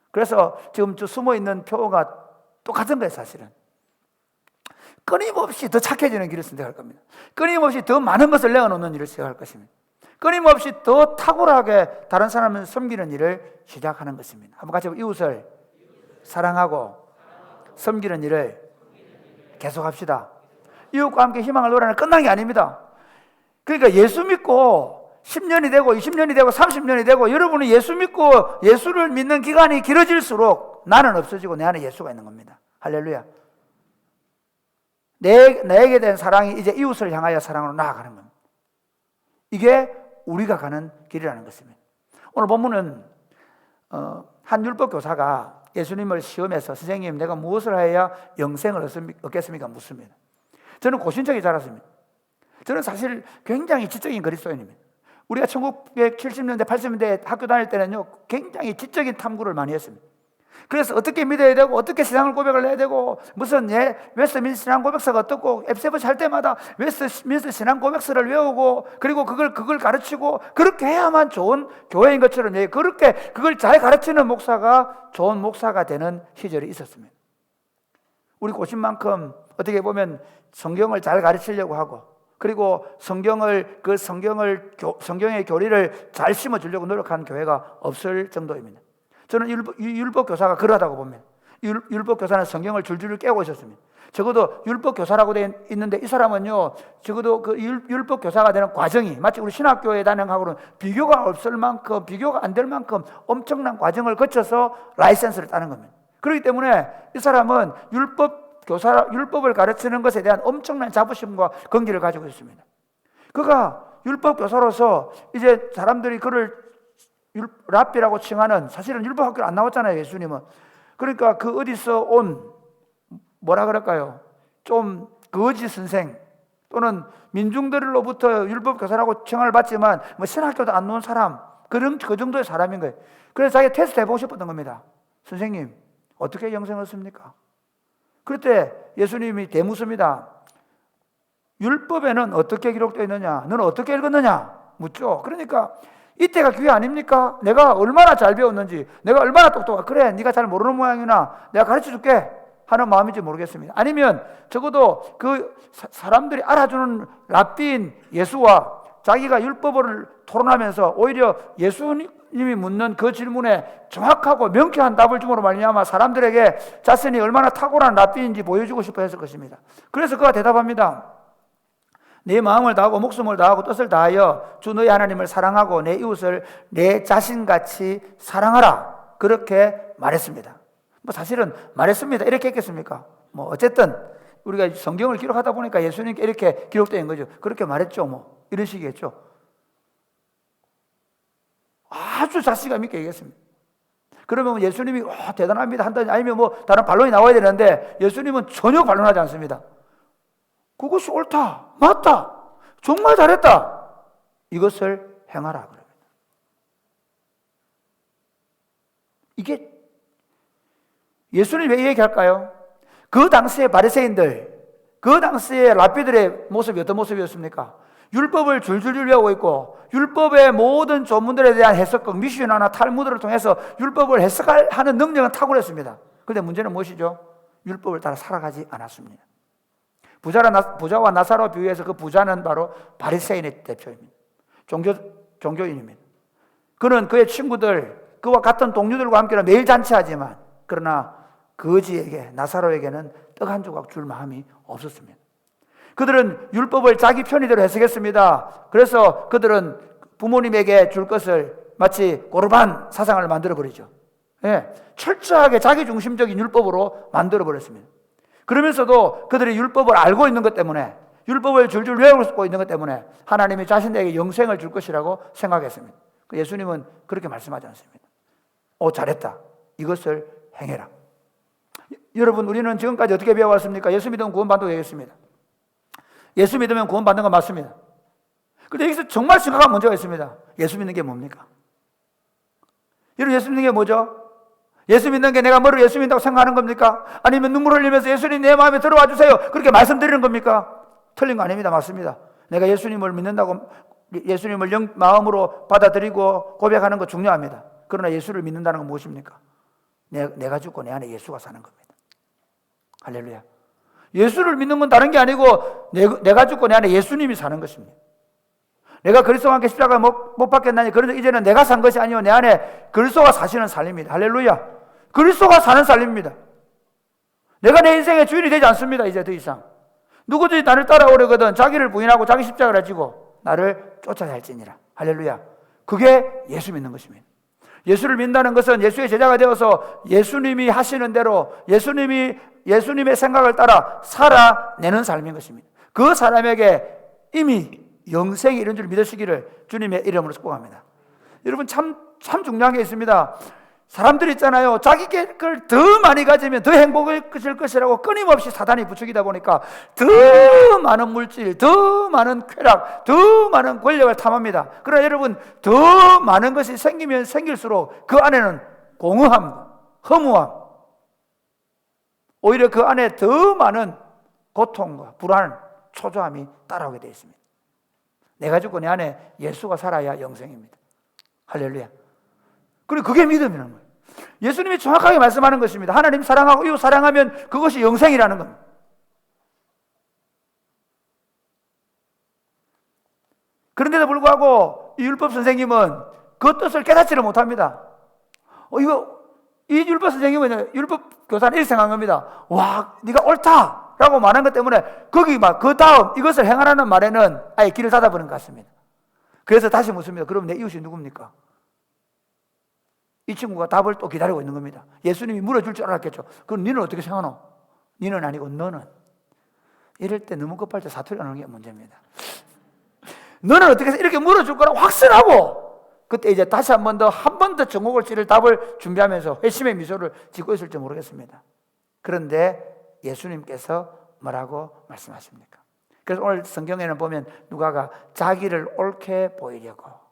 그래서 지금 저 숨어있는 표가 똑같은 거예요, 사실은. 끊임없이 더 착해지는 길을 선택할 겁니다. 끊임없이 더 많은 것을 내어놓는 일을 시작할 것입니다. 끊임없이 더 탁월하게 다른 사람을 섬기는 일을 시작하는 것입니다. 한번 같이 이웃을 사랑하고 섬기는 일을 계속합시다. 이웃과 함께 희망을 노래하는 끝난 게 아닙니다. 그러니까 예수 믿고 10년이 되고 20년이 되고 30년이 되고 여러분이 예수 믿고 예수를 믿는 기간이 길어질수록 나는 없어지고 내 안에 예수가 있는 겁니다. 할렐루야. 나에게 대한 사랑이 이제 이웃을 향하여 사랑으로 나아가는 겁니다. 이게 우리가 가는 길이라는 것입니다. 오늘 본문은 한 율법 교사가 예수님을 시험해서 선생님 내가 무엇을 해야 영생을 얻겠습니까? 묻습니다. 저는 고신적이 자랐습니다. 저는 사실 굉장히 지적인 그리스도인입니다. 우리가 1970년대 80년대 학교 다닐 때는요 굉장히 지적인 탐구를 많이 했습니다. 그래서 어떻게 믿어야 되고 어떻게 신앙을 고백을 해야 되고 무슨 웨스트민스터 신앙 고백서가 어떻고 F7 할 때마다 웨스트민스터 신앙 고백서를 외우고 그리고 그걸 가르치고 그렇게 해야만 좋은 교회인 것처럼 그렇게 그걸 잘 가르치는 목사가 좋은 목사가 되는 시절이 있었습니다. 우리 고신만큼 어떻게 보면 성경을 잘 가르치려고 하고 그리고 성경의 교리를 잘 심어주려고 노력하는 교회가 없을 정도입니다. 저는 율법 교사가 그러하다고 봅니다. 율법 교사는 성경을 줄줄 깨고 있었습니다. 적어도 율법 교사라고 되어 있는데 이 사람은요, 적어도 그 율법 교사가 되는 과정이 마치 우리 신학교에 다니는 거하고는 비교가 없을 만큼, 비교가 안 될 만큼 엄청난 과정을 거쳐서 라이센스를 따는 겁니다. 그렇기 때문에 이 사람은 율법을 가르치는 것에 대한 엄청난 자부심과 긍지를 가지고 있습니다. 그가 율법 교사로서 이제 사람들이 그를 랍비라고 칭하는 사실은 율법 학교를 안 나왔잖아요, 예수님은. 그러니까 그 어디서 온 뭐라 그럴까요? 좀 거지 선생 또는 민중들로부터 율법 교사라고 칭함을 받지만 뭐 신학교도 안 나온 사람 그 정도의 사람인 거예요. 그래서 자기가 테스트 해보고 싶었던 겁니다. 선생님 어떻게 영생을 얻습니까? 그럴 때 예수님이 대묻습니다. 율법에는 어떻게 기록되어 있느냐? 너는 어떻게 읽었느냐? 묻죠. 그러니까 이때가 기회 아닙니까? 내가 얼마나 잘 배웠는지, 내가 얼마나 똑똑하 그래, 네가 잘 모르는 모양이나 내가 가르쳐줄게 하는 마음인지 모르겠습니다. 아니면 적어도 그 사람들이 알아주는 랍비인 예수와 자기가 율법을 토론하면서 오히려 예수님이 묻는 그 질문에 정확하고 명쾌한 답을 줌으로 말미암아 사람들에게 자신이 얼마나 탁월한 랍비인지 보여주고 싶어 했을 것입니다. 그래서 그가 대답합니다. 내 마음을 다하고 목숨을 다하고 뜻을 다하여 주 너희 하나님을 사랑하고 내 이웃을 내 자신같이 사랑하라. 그렇게 말했습니다. 뭐 사실은 말했습니다. 이렇게 했겠습니까? 뭐 어쨌든 우리가 성경을 기록하다 보니까 예수님께 이렇게 기록된 거죠. 그렇게 말했죠. 뭐 이런 식이겠죠. 아주 자신감 있게 얘기했습니다. 그러면 예수님이 대단합니다 한다니 아니면 뭐 다른 반론이 나와야 되는데 예수님은 전혀 반론하지 않습니다. 그것이 옳다, 맞다, 정말 잘했다. 이것을 행하라 그럽니다. 이게 예수님이 왜 얘기할까요? 그 당시의 바리새인들, 그 당시의 랍비들의 모습이 어떤 모습이었습니까? 율법을 줄줄 외우고 있고 율법의 모든 조문들에 대한 해석과 미슈나나 탈무드를 통해서 율법을 해석하는 능력은 탁월했습니다. 그런데 문제는 무엇이죠? 율법을 따라 살아가지 않았습니다. 부자와 나사로 비유해서 그 부자는 바로 바리새인의 대표입니다. 종교인입니다. 그는 그의 친구들, 그와 같은 동료들과 함께 매일 잔치하지만 그러나 거지에게 나사로에게는 떡 한 조각 줄 마음이 없었습니다. 그들은 율법을 자기 편의대로 해석했습니다. 그래서 그들은 부모님에게 줄 것을 마치 고르반 사상을 만들어버리죠. 예, 철저하게 자기중심적인 율법으로 만들어버렸습니다. 그러면서도 그들이 율법을 알고 있는 것 때문에, 율법을 줄줄 외우고 있는 것 때문에 하나님이 자신에게 영생을 줄 것이라고 생각했습니다. 예수님은 그렇게 말씀하지 않습니다. 잘했다. 이것을 행해라. 여러분, 우리는 지금까지 어떻게 배워왔습니까? 예수 믿으면 구원받는다고 얘기했습니다. 예수 믿으면 구원받는 건 맞습니다. 그런데 여기서 정말 심각한 문제가 있습니다. 예수 믿는 게 뭡니까? 여러분, 예수 믿는 게 뭐죠? 예수 믿는 게 내가 뭐를 예수 믿는다고 생각하는 겁니까? 아니면 눈물 흘리면서 예수님 내 마음에 들어와 주세요, 그렇게 말씀드리는 겁니까? 틀린 거 아닙니다. 맞습니다. 내가 예수님을 믿는다고, 예수님을 마음으로 받아들이고 고백하는 거 중요합니다. 그러나 예수를 믿는다는 건 무엇입니까? 내가 죽고 내 안에 예수가 사는 겁니다. 할렐루야. 예수를 믿는 건 다른 게 아니고 내가 죽고 내 안에 예수님이 사는 것입니다. 내가 그리스도와 함께 십자가에 못 박혔나니 그런데 이제는 내가 산 것이 아니요 내 안에 그리스도가 사시는 삶입니다. 할렐루야. 그리스도가 사는 삶입니다. 내가 내 인생의 주인이 되지 않습니다. 이제 더 이상 누구든지 나를 따라오려거든 자기를 부인하고 자기 십자가를 지고 나를 쫓아야 할지니라. 할렐루야. 그게 예수 믿는 것입니다. 예수를 믿는다는 것은 예수의 제자가 되어서 예수님이 하시는 대로 예수님의 생각을 따라 살아내는 삶인 것입니다. 그 사람에게 이미 영생이 이런 줄 믿으시기를 주님의 이름으로 축복합니다. 여러분, 참 중요한 게 있습니다. 사람들 있잖아요. 자기 걸 더 많이 가지면 더 행복해질 것이라고 끊임없이 사단이 부추기다 보니까 더 많은 물질, 더 많은 쾌락, 더 많은 권력을 탐합니다. 그러나 여러분, 더 많은 것이 생기면 생길수록 그 안에는 공허함, 허무함, 오히려 그 안에 더 많은 고통과 불안, 초조함이 따라오게 되어 있습니다. 내가 죽고 내 안에 예수가 살아야 영생입니다. 할렐루야. 그리고 그게 믿음이라는 거예요. 예수님이 정확하게 말씀하는 것입니다. 하나님 사랑하고 이웃 사랑하면 그것이 영생이라는 겁니다. 그런데도 불구하고 이 율법 선생님은 그 뜻을 깨닫지를 못합니다. 이 율법 선생님은 율법 교사는 이렇게 생각한 겁니다. 와, 네가 옳다라고 말한 것 때문에 거기 막 그 다음 이것을 행하라는 말에는 아예 길을 닫아버린 것 같습니다. 그래서 다시 묻습니다. 그럼 내 이웃이 누굽니까? 이 친구가 답을 또 기다리고 있는 겁니다. 예수님이 물어줄 줄 알았겠죠. 그럼 너는 어떻게 생각하노? 너는 아니고 너는. 이럴 때 너무 급할 때 사투리 하는 게 문제입니다. 너는 어떻게 이렇게 물어줄 거라고 확신하고 그때 이제 다시 한 번 더 정곡을 찌를 답을 준비하면서 회심의 미소를 짓고 있을지 모르겠습니다. 그런데 예수님께서 뭐라고 말씀하십니까? 그래서 오늘 성경에는 보면 누가가 자기를 옳게 보이려고,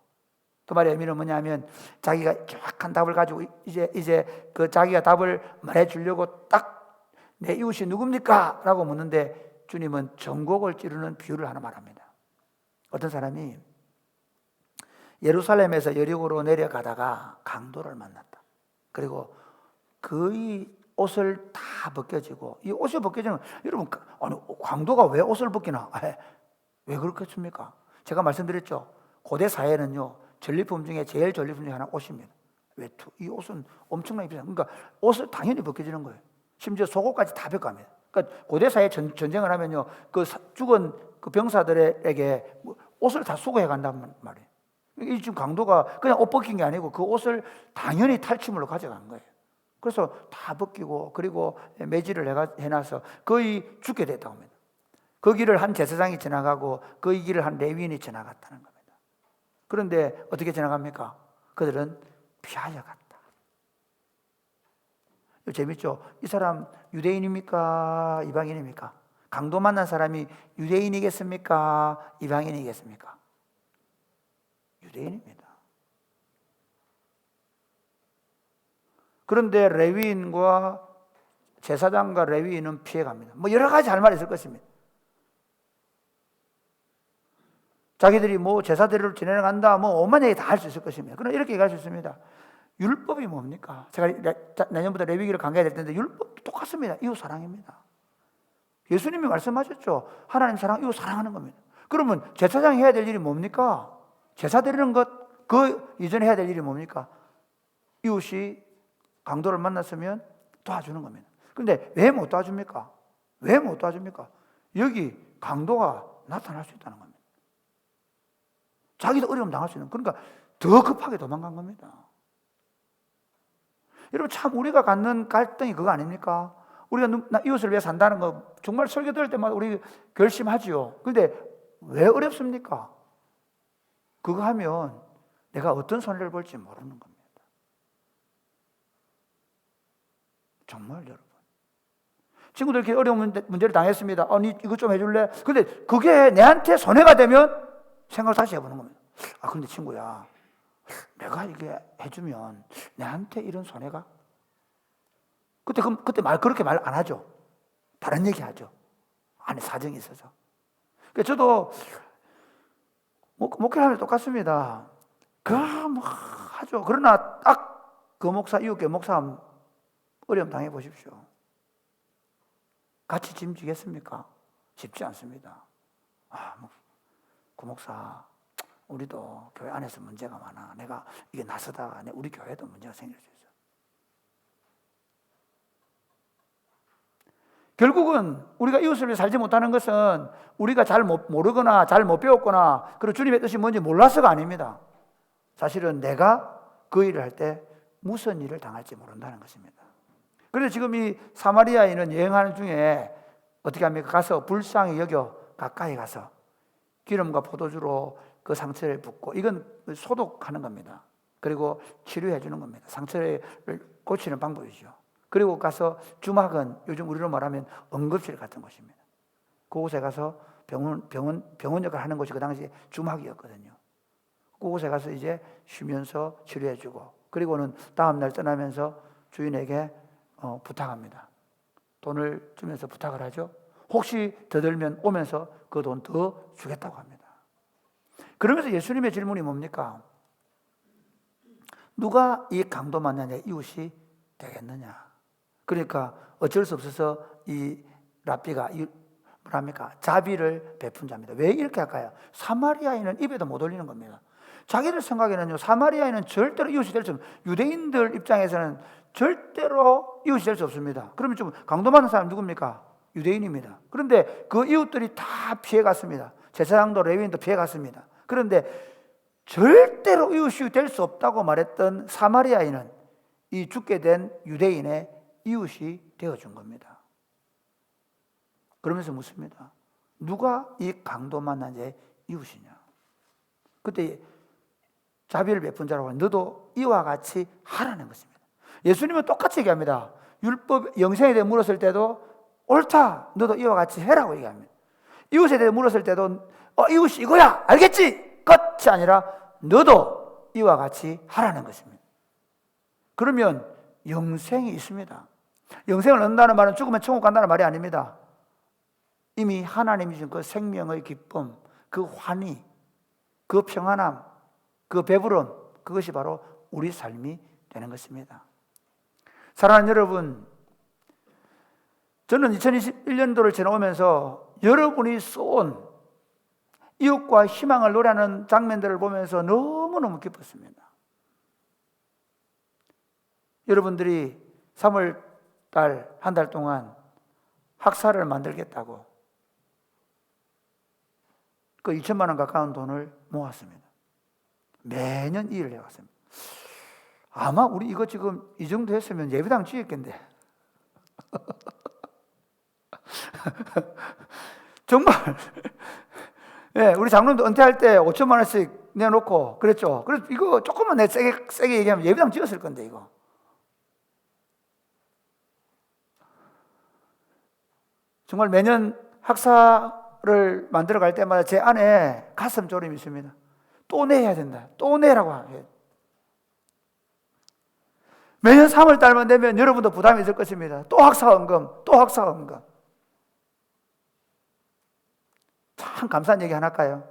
그 말의 의미는 뭐냐면 자기가 정확한 답을 가지고 이제 그 자기가 답을 말해 주려고 딱 내 이웃이 누굽니까? 라고 묻는데 주님은 전곡을 찌르는 비유를 하나 말합니다. 어떤 사람이 예루살렘에서 여리고로 내려가다가 강도를 만났다. 그리고 거의 옷을 다 벗겨지고, 이 옷이 벗겨지는, 여러분, 아니, 강도가 왜 옷을 벗기나? 왜 그렇겠습니까? 제가 말씀드렸죠. 고대 사회는요, 전리품 중에 제일 전리품 중에 하나 옷입니다. 외투. 이 옷은 엄청나게 비싸요. 그러니까 옷을 당연히 벗겨지는 거예요. 심지어 속옷까지 다 벗겨갑니다. 그러니까 고대 사회 전쟁을 하면요, 그 죽은 그 병사들에게 옷을 다 수거해 간단 말이에요. 이 지금 강도가 그냥 옷 벗긴 게 아니고 그 옷을 당연히 탈취물로 가져간 거예요. 그래서 다 벗기고 그리고 매질을 해놔서 거의 죽게 됐다고 합니다. 그 길을 한 제사장이 지나가고 그 길을 한 레위인이 지나갔다는 겁니다. 그런데 어떻게 지나갑니까? 그들은 피하여 갔다. 이거 재밌죠? 이 사람 유대인입니까? 이방인입니까? 강도 만난 사람이 유대인이겠습니까? 이방인이겠습니까? 유대인입니다. 그런데 레위인과 제사장과 레위인은 피해갑니다. 뭐 여러 가지 할 말이 있을 것입니다. 자기들이 뭐 제사대로를 지내간다, 뭐 오만 얘기 다 할 수 있을 것입니다. 그러나 이렇게 얘기할 수 있습니다. 율법이 뭡니까? 제가 내년부터 레위기를 강의해야 될 텐데 율법도 똑같습니다. 이웃 사랑입니다. 예수님이 말씀하셨죠. 하나님 사랑, 이웃 사랑하는 겁니다. 그러면 제사장이 해야 될 일이 뭡니까? 제사 드리는 것, 그 이전에 해야 될 일이 뭡니까? 이웃이 강도를 만났으면 도와주는 겁니다. 그런데 왜 못 도와줍니까? 왜 못 도와줍니까? 여기 강도가 나타날 수 있다는 겁니다. 자기도 어려움 당할 수 있는, 그러니까 더 급하게 도망간 겁니다. 여러분, 참 우리가 갖는 갈등이 그거 아닙니까? 우리가 이웃을 위해 산다는 거 정말 설교 들을 때마다 우리 결심하지요. 그런데 왜 어렵습니까? 그거 하면 내가 어떤 손해를 볼지 모르는 겁니다. 정말 여러분, 친구들 이렇게 어려운 문제를 당했습니다. 니 이거 좀 해줄래? 근데 그게 내한테 손해가 되면 생각을 다시 해보는 겁니다. 근데 친구야, 내가 이게 해주면 내한테 이런 손해가? 그때 그렇게 말 안 하죠. 다른 얘기 하죠. 안에 사정이 있어서. 그러니까 저도 목회하면 똑같습니다. 하죠. 그러나 딱 그 목사, 이웃교회 목사 어려움 당해 보십시오. 같이 짐지겠습니까? 쉽지 않습니다. 그 목사, 우리도 교회 안에서 문제가 많아. 내가 이게 나서다가 우리 교회도 문제가 생길 수 있어. 결국은 우리가 이웃을 위해 살지 못하는 것은 우리가 잘 모르거나 잘 못 배웠거나 그리고 주님의 뜻이 뭔지 몰라서가 아닙니다. 사실은 내가 그 일을 할 때 무슨 일을 당할지 모른다는 것입니다. 그래서 지금 이 사마리아인은 여행하는 중에 어떻게 합니까? 가서 불쌍히 여겨 가까이 가서 기름과 포도주로 그 상처를 붓고, 이건 소독하는 겁니다. 그리고 치료해 주는 겁니다. 상처를 고치는 방법이죠. 그리고 가서 주막은 요즘 우리로 말하면 응급실 같은 곳입니다. 그곳에 가서 병원 역할을 하는 곳이 그 당시에 주막이었거든요. 그곳에 가서 이제 쉬면서 치료해 주고, 그리고는 다음날 떠나면서 주인에게 부탁합니다. 돈을 주면서 부탁을 하죠. 혹시 더 들면 오면서 그 돈 더 주겠다고 합니다. 그러면서 예수님의 질문이 뭡니까? 누가 이 강도 만나냐 이웃이 되겠느냐? 그러니까 어쩔 수 없어서 이 랍비가 자비를 베푼 자입니다. 왜 이렇게 할까요? 사마리아인은 입에도 못 올리는 겁니다. 자기들 생각에는요, 사마리아인은 절대로 이웃이 될 수 없습니다. 유대인들 입장에서는 절대로 이웃이 될 수 없습니다. 그러면 좀 강도 만난 사람 누굽니까? 유대인입니다. 그런데 그 이웃들이 다 피해갔습니다. 제사장도 레위인도 피해갔습니다. 그런데 절대로 이웃이 될 수 없다고 말했던 사마리아인은 이 죽게 된 유대인의 이웃이 되어준 겁니다. 그러면서 묻습니다. 누가 이 강도 만난 자의 이웃이냐? 그때 자비를 베푼 자라고 하면 너도 이와 같이 하라는 것입니다. 예수님은 똑같이 얘기합니다. 율법 영생에 대해 물었을 때도 옳다, 너도 이와 같이 해라고 얘기합니다. 이웃에 대해 물었을 때도 이웃이 이거야, 알겠지? 끝이 아니라 너도 이와 같이 하라는 것입니다. 그러면 영생이 있습니다. 영생을 얻는다는 말은 죽으면 천국 간다는 말이 아닙니다. 이미 하나님이 주신 그 생명의 기쁨, 그 환희, 그 평안함, 그 배부름, 그것이 바로 우리 삶이 되는 것입니다. 사랑하는 여러분, 저는 2021년도를 지나오면서 여러분이 쏜 이웃과 희망을 노래하는 장면들을 보면서 너무너무 기뻤습니다. 여러분들이 3월달 한 달 동안 학사를 만들겠다고 그 2천만 원 가까운 돈을 모았습니다. 매년 이 일을 해왔습니다. 아마 우리 이거 지금 이 정도 했으면 예배당 지었겠는데 정말 우리 장로님도 은퇴할 때 5천만 원씩 내놓고 그랬죠. 그래서 이거 조금만 내 세게 얘기하면 예배당 지었을 건데 이거. 정말 매년 학사를 만들어 갈 때마다 제 안에 가슴 졸음이 있습니다. 또 내야 된다. 또 내라고 해요. 매년 3월 달만 되면 여러분도 부담이 있을 것입니다. 또 학사헌금, 또 학사헌금. 참 감사한 얘기 하나 할까요?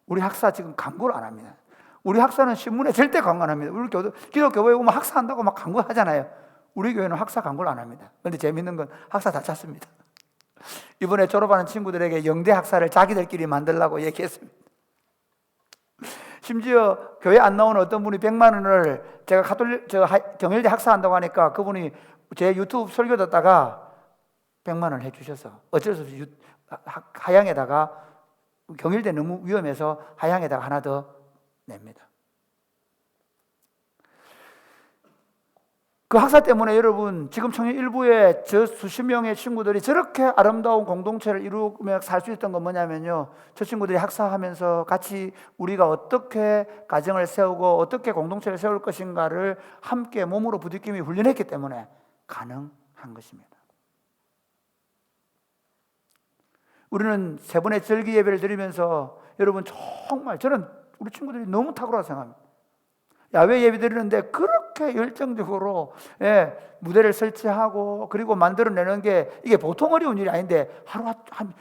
우리 학사 지금 광고를 안 합니다. 우리 학사는 신문에 절대 광고 안 합니다. 우리 기독교회에 오면 학사한다고 막 광고하잖아요. 우리 교회는 학사 광고를 안 합니다. 그런데 재밌는 건 학사 다 찼습니다. 이번에 졸업하는 친구들에게 영대 학사를 자기들끼리 만들라고 얘기했습니다. 심지어 교회 안 나오는 어떤 분이 100만 원을 제가 경일대 학사한다고 하니까 그분이 제 유튜브 설교 듣다가 100만 원을 해주셔서 어쩔 수 없이 하향에다가 경일대 너무 위험해서 하향에다가 하나 더 냅니다. 그 학사 때문에 여러분 지금 청년 일부에 저 수십 명의 친구들이 저렇게 아름다운 공동체를 이루며 살 수 있던 건 뭐냐면요, 저 친구들이 학사하면서 같이 우리가 어떻게 가정을 세우고 어떻게 공동체를 세울 것인가를 함께 몸으로 부딪히며 훈련했기 때문에 가능한 것입니다. 우리는 세 번의 절기 예배를 드리면서 여러분 정말 저는 우리 친구들이 너무 탁월하다고 생각합니다. 야외 예배 드리는데 그렇게 열정적으로 무대를 설치하고 그리고 만들어내는 게 이게 보통 어려운 일이 아닌데 하루 한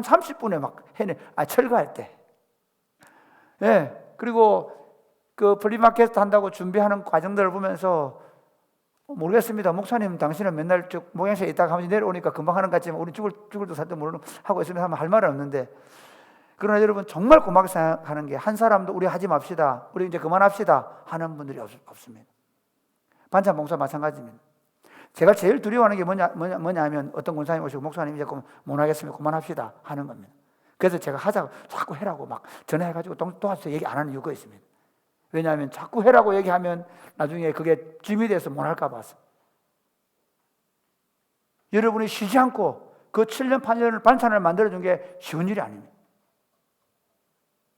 30분에 막 해내. 철거할 때. 그리고 그 플리마켓 한다고 준비하는 과정들을 보면서 모르겠습니다. 목사님 당신은 맨날 모양새에 있다가 한 번 내려오니까 금방 하는 것 같지만 우리 죽을도 살도 모르는 하고 있으면 하면 할 말은 없는데, 그러나 여러분 정말 고맙게 생각하는 게 한 사람도 우리 하지 맙시다, 우리 이제 그만합시다 하는 분들이 없습니다. 반찬 봉사 마찬가지입니다. 제가 제일 두려워하는 게 뭐냐 하면 어떤 권사님 오시고 목사님 이제 못 하겠습니다, 그만합시다 하는 겁니다. 그래서 제가 하자고 자꾸 해라고 막 전화해가지고 도와주세요 얘기 안 하는 이유가 있습니다. 왜냐하면 자꾸 해라고 얘기하면 나중에 그게 짐이 돼서 못 할까 봐서. 여러분이 쉬지 않고 그 7년 8년을 반찬을 만들어준 게 쉬운 일이 아닙니다.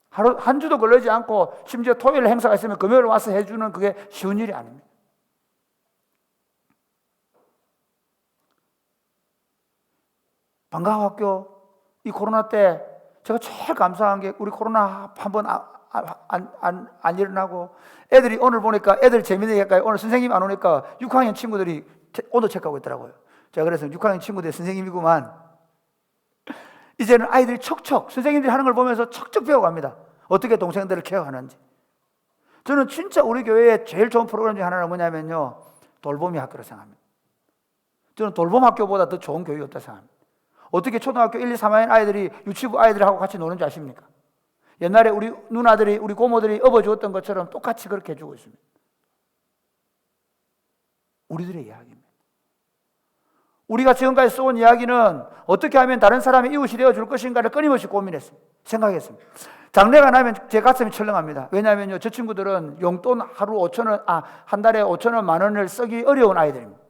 하루 한 주도 걸리지 않고 심지어 토요일 행사가 있으면 금요일 와서 해주는 그게 쉬운 일이 아닙니다. 방과학교 이 코로나 때 제가 제일 감사한 게 우리 코로나 한번 안 일어나고 애들이 오늘 보니까 애들 재밌는 얘기가 오늘 선생님 안 오니까 6학년 친구들이 온도 체크하고 있더라고요. 제가 그래서 6학년 친구들 선생님이구만. 이제는 아이들이 척척 선생님들이 하는 걸 보면서 척척 배워갑니다. 어떻게 동생들을 케어하는지. 저는 진짜 우리 교회의 제일 좋은 프로그램 중에 하나는 뭐냐면요, 돌봄이 학교로 생각합니다. 저는 돌봄 학교보다 더 좋은 교육이 없다고 생각합니다. 어떻게 초등학교 1, 2, 3학년 아이들이 유치부 아이들하고 같이 노는 줄 아십니까? 옛날에 우리 누나들이 우리 고모들이 업어주었던 것처럼 똑같이 그렇게 해주고 있습니다. 우리들의 이야기입니다. 우리가 지금까지 써온 이야기는 어떻게 하면 다른 사람의 이웃이 되어줄 것인가를 끊임없이 고민했습니다. 생각했습니다. 장래가 나면 제 가슴이 철렁합니다. 왜냐하면요, 저 친구들은 용돈 하루 5,000원, 한 달에 5,000원, 10,000원을 쓰기 어려운 아이들입니다.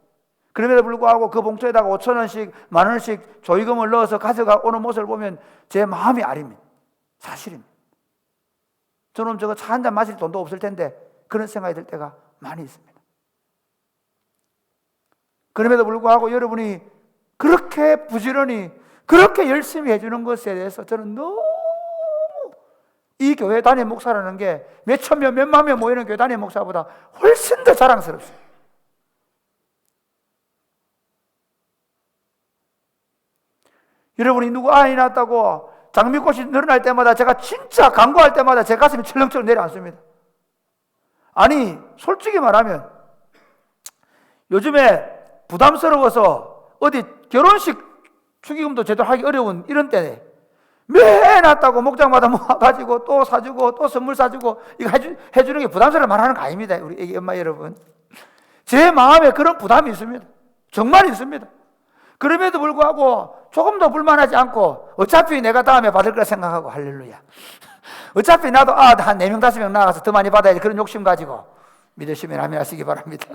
그럼에도 불구하고 그 봉투에다가 5,000원씩, 10,000원씩 조의금을 넣어서 가져가오는 모습을 보면 제 마음이 아립니다. 사실입니다. 저는 저거 차 한 잔 마실 돈도 없을 텐데 그런 생각이 들 때가 많이 있습니다. 그럼에도 불구하고 여러분이 그렇게 부지런히 그렇게 열심히 해주는 것에 대해서 저는 너무 이 교회 담임 목사라는 게 몇천 명, 몇만 명 모이는 교회 담임 목사보다 훨씬 더 자랑스럽습니다. 여러분이 누구 아이 낳았다고 장미꽃이 늘어날 때마다 제가 진짜 간구할 때마다 제 가슴이 철렁철렁 내려앉습니다. 아니 솔직히 말하면 요즘에 부담스러워서 어디 결혼식 축의금도 제대로 하기 어려운 이런 때에 매 낳았다고 목장마다 모아가지고 또 사주고 또 선물 사주고 이거 해주는 게 부담스러워 말하는 거 아닙니다. 우리 애기 엄마 여러분, 제 마음에 그런 부담이 있습니다. 정말 있습니다. 그럼에도 불구하고 조금 더 불만하지 않고 어차피 내가 다음에 받을 거라 생각하고, 할렐루야, 어차피 나도 한 4명 5명 나가서 더 많이 받아야지, 그런 욕심 가지고 믿으시면 아멘 하시기 바랍니다.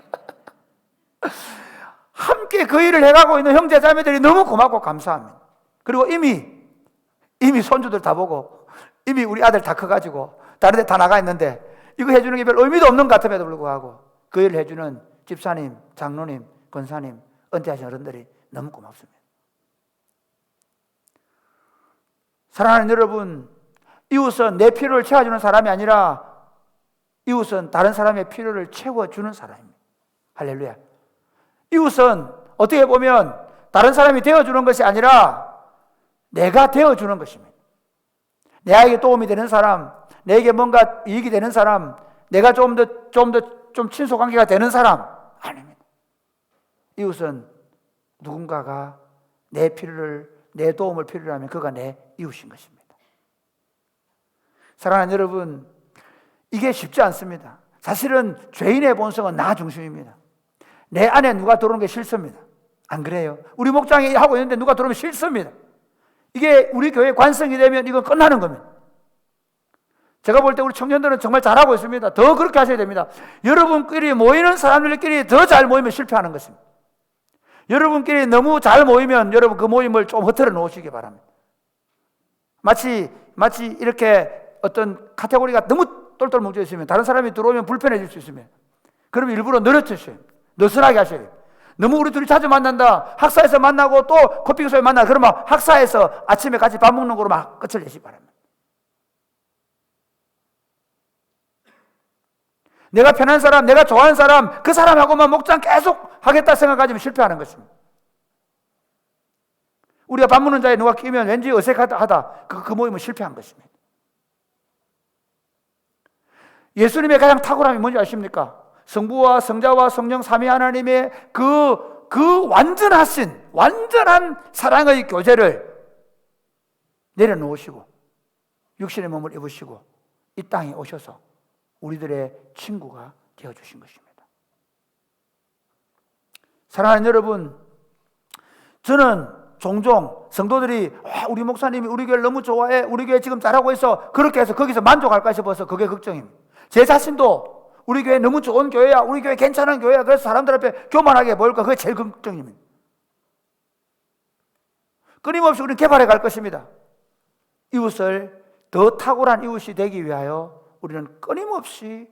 함께 그 일을 해가고 있는 형제 자매들이 너무 고맙고 감사합니다. 그리고 이미 손주들 다 보고 이미 우리 아들 다 커가지고 다른 데 다 나가 있는데 이거 해주는 게 별 의미도 없는 것 같음에도 불구하고 그 일을 해주는 집사님, 장로님, 권사님, 은퇴하신 어른들이 너무 고맙습니다. 사랑하는 여러분, 이웃은 내 필요를 채워주는 사람이 아니라 이웃은 다른 사람의 필요를 채워주는 사람입니다. 할렐루야. 이웃은 어떻게 보면 다른 사람이 되어주는 것이 아니라 내가 되어주는 것입니다. 내에게 도움이 되는 사람, 내게 뭔가 이익이 되는 사람, 내가 좀 친소 관계가 되는 사람 아닙니다. 이웃은 누군가가 내 도움을 필요로 하면 그가 내 이웃인 것입니다. 사랑하는 여러분, 이게 쉽지 않습니다. 사실은 죄인의 본성은 나 중심입니다. 내 안에 누가 들어오는 게 싫습니다. 안 그래요? 우리 목장이 하고 있는데 누가 들어오면 싫습니다. 이게 우리 교회 관성이 되면 이건 끝나는 겁니다. 제가 볼 때 우리 청년들은 정말 잘하고 있습니다. 더 그렇게 하셔야 됩니다. 여러분끼리 모이는 사람들끼리 더 잘 모이면 실패하는 것입니다. 여러분끼리 너무 잘 모이면 여러분 그 모임을 좀 흐트러 놓으시기 바랍니다. 마치 이렇게 어떤 카테고리가 너무 똘똘 뭉쳐 있으면 다른 사람이 들어오면 불편해질 수 있으면 그럼 일부러 늘어뜨셔요. 느슨하게 하셔요. 너무 우리 둘이 자주 만난다. 학사에서 만나고 또 커피숍에 만나. 그러면 학사에서 아침에 같이 밥 먹는 거로 막 끝을 내시기 바랍니다. 내가 편한 사람, 내가 좋아하는 사람, 그 사람하고만 목장 계속 하겠다 생각하지만 실패하는 것입니다. 우리가 밥 먹는 자리에 누가 끼면 왠지 어색하다. 그 모임은 실패한 것입니다. 예수님의 가장 탁월함이 뭔지 아십니까? 성부와 성자와 성령 삼위 하나님의 그 완전한 사랑의 교제를 내려놓으시고 육신의 몸을 입으시고 이 땅에 오셔서 우리들의 친구가 되어주신 것입니다. 사랑하는 여러분, 저는 종종 성도들이 우리 목사님이 우리 교회를 너무 좋아해, 우리 교회 지금 잘하고 있어, 그렇게 해서 거기서 만족할까 싶어서 그게 걱정입니다. 제 자신도 우리 교회 너무 좋은 교회야, 우리 교회 괜찮은 교회야, 그래서 사람들 앞에 교만하게 보일까, 그게 제일 걱정입니다. 끊임없이 우리는 개발해 갈 것입니다. 이웃을 더 탁월한 이웃이 되기 위하여 우리는 끊임없이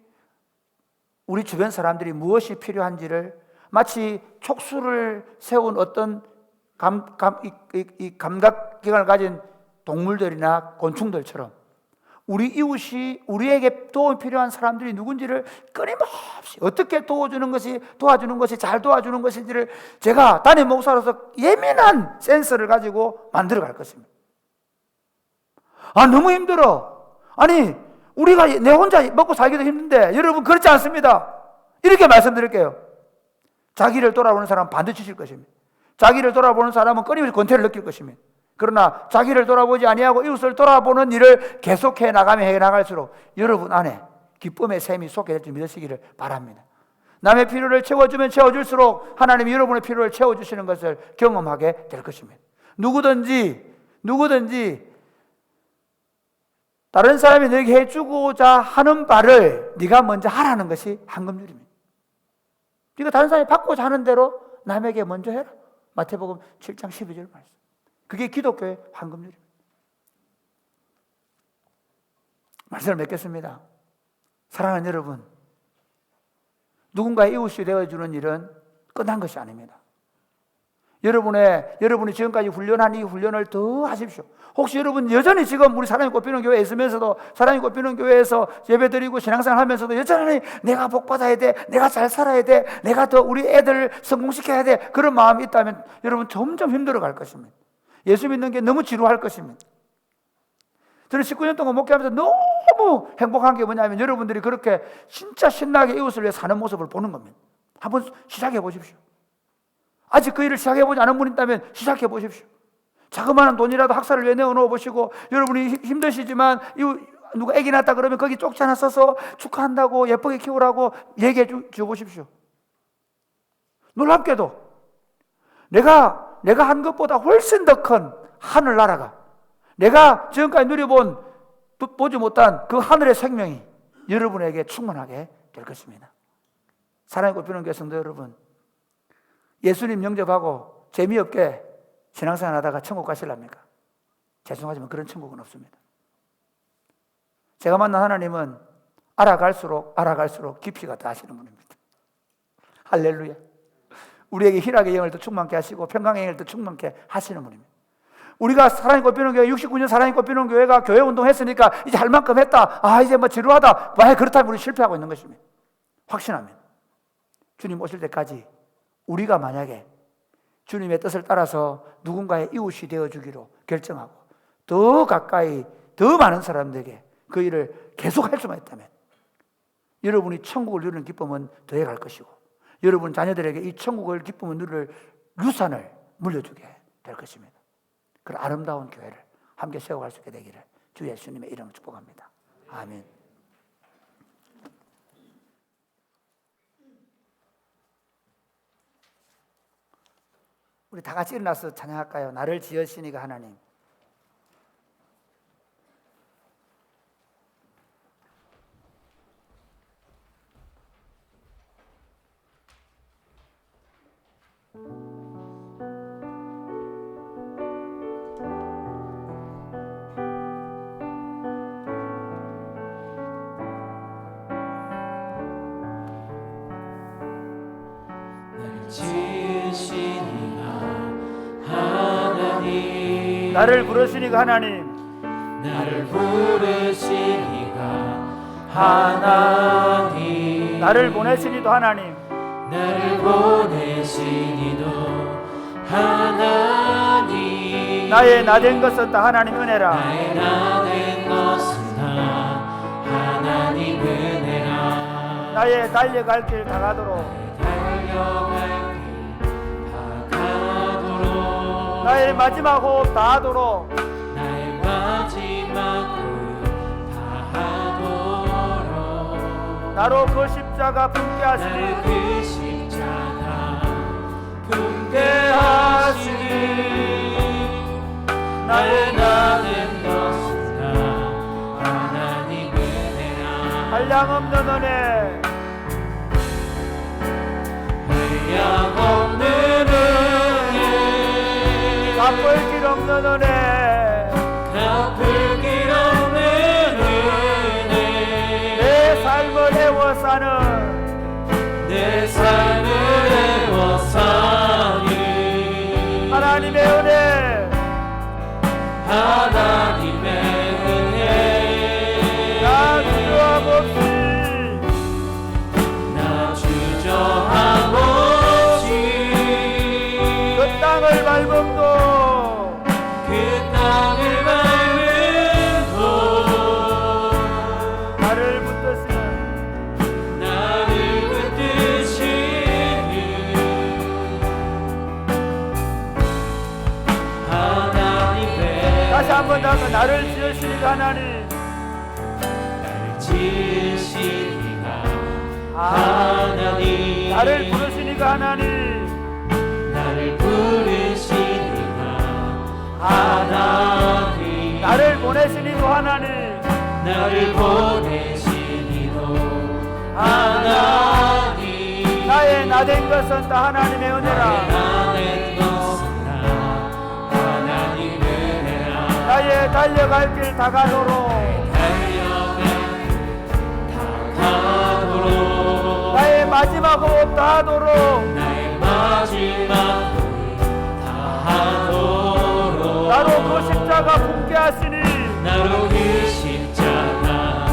우리 주변 사람들이 무엇이 필요한지를 마치 촉수를 세운 어떤 감각기관을 가진 동물들이나 곤충들처럼 우리 이웃이 우리에게 도움이 필요한 사람들이 누군지를 끊임없이 어떻게 도와주는 것이 잘 도와주는 것인지를 제가 담임 목사로서 예민한 센서를 가지고 만들어 갈 것입니다. 너무 힘들어. 아니 우리가 내 혼자 먹고 살기도 힘든데 여러분 그렇지 않습니다. 이렇게 말씀드릴게요. 자기를 돌아보는 사람은 반드시 질 것입니다. 자기를 돌아보는 사람은 끊임없이 권태를 느낄 것입니다. 그러나 자기를 돌아보지 아니하고 이웃을 돌아보는 일을 계속해 나가면 해 나갈수록 여러분 안에 기쁨의 샘이 솟게 될 줄 믿으시기를 바랍니다. 남의 필요를 채워주면 채워줄수록 하나님이 여러분의 필요를 채워주시는 것을 경험하게 될 것입니다. 누구든지 다른 사람이 너에게 해주고자 하는 바를 네가 먼저 하라는 것이 황금률입니다. 네가 다른 사람이 받고자 하는 대로 남에게 먼저 해라. 마태복음 7장 12절 말씀. 그게 기독교의 황금률입니다. 말씀을 맺겠습니다. 사랑하는 여러분, 누군가의 이웃이 되어주는 일은 끝난 것이 아닙니다. 여러분이 지금까지 훈련한 이 훈련을 더 하십시오. 혹시 여러분 여전히 지금 우리 사랑이 꽃피는 교회에 있으면서도 사랑이 꽃피는 교회에서 예배드리고 신앙생활 하면서도 여전히 내가 복받아야 돼, 내가 잘 살아야 돼, 내가 더 우리 애들 성공시켜야 돼, 그런 마음이 있다면 여러분 점점 힘들어 갈 것입니다. 예수 믿는 게 너무 지루할 것입니다. 저는 19년 동안 목회하면서 너무 행복한 게 뭐냐면 여러분들이 그렇게 진짜 신나게 이웃을 위해 사는 모습을 보는 겁니다. 한번 시작해 보십시오. 아직 그 일을 시작해보지 않은 분이 있다면 시작해 보십시오. 자그마한 돈이라도 학사를 위해 내어놓어 보시고, 여러분이 힘드시지만 누가 애기 낳았다 그러면 거기 쪽지 하나 써서 축하한다고 예쁘게 키우라고 얘기해 줘 보십시오. 놀랍게도 내가 한 것보다 훨씬 더 큰 하늘나라가, 내가 지금까지 보지 못한 그 하늘의 생명이 여러분에게 충만하게 될 것입니다. 사랑의 꽃피는 교회 성도 여러분, 예수님 영접하고 재미없게 신앙생활 하다가 천국 가실랍니까? 죄송하지만 그런 천국은 없습니다. 제가 만난 하나님은 알아갈수록 깊이가 더하시는 분입니다. 할렐루야. 우리에게 희락의 영을 더 충만케 하시고 평강의 영을 더 충만케 하시는 분입니다. 우리가 사랑이 꽃피는 교회, 69년 사랑이 꽃피는 교회가 교회 운동했으니까 이제 할 만큼 했다, 이제 뭐 지루하다, 그렇다면 우리 실패하고 있는 것입니다. 확신합니다. 주님 오실 때까지 우리가 만약에 주님의 뜻을 따라서 누군가의 이웃이 되어주기로 결정하고 더 가까이 더 많은 사람들에게 그 일을 계속할 수만 있다면 여러분이 천국을 누리는 기쁨은 더해갈 것이고 여러분 자녀들에게 이 천국을 기쁨을 누릴 유산을 물려주게 될 것입니다. 그런 아름다운 교회를 함께 세워갈 수 있게 되기를 주 예수님의 이름으로 축복합니다. 아멘. 우리 다 같이 일어나서 찬양할까요? 나를 지으시니가 하나님. 나를 부르시니가 하나님. 나를 부르시니가 하나님, 나를 보내시니도 하나님. 나를 보내시니도 하나님, 나의 나된 것은 다 하나님 은혜라. 나의 나된 것은 다 하나님 은혜라. 나의 달려갈 길 다 가도록, 달려갈 길 다 가도록, 나의 마지막 호흡 다 하도록, 나의 마지막 호흡 다 하도록, 나로 그 십자가 품게 하시니, 나를 그 십자가 품게 하시니, 나의 나된 것은 다 하나님 은혜라. 한량없는 은혜, 한량없는 은혜, 갚을 길 없는 은혜, 갚을 길 없는 은혜, 내 삶을 애워싸는 내 삶을 애워싸니 하나님의 은혜, 하나님의 은혜. 나 주저함 없이, 나 주저함 없이 그 땅을 밟음도 그 땅을 밟음도 나를 붙드시는 나를 붙드시는 하나님의 다시 한번 나서 나를 지으시니가 하나님. 나를 지으시니가 하나님, 나를 부르시니가 하나님. 나를 부르시니가 하나님, 나를 보내시니도 하나님. 나를 보내시니도 하나님, 나의 나된 것은 다 하나님의 은혜라. 나의 것은 다 하나님 은혜라. 나의 달려갈 길 다 가도록, 달려갈 다 가도록, 나의 마지막 호흡 다 하도록, 나의 마지막 다 하도록, 나로 그 십자가 품게 하시니, 나로 그 십자가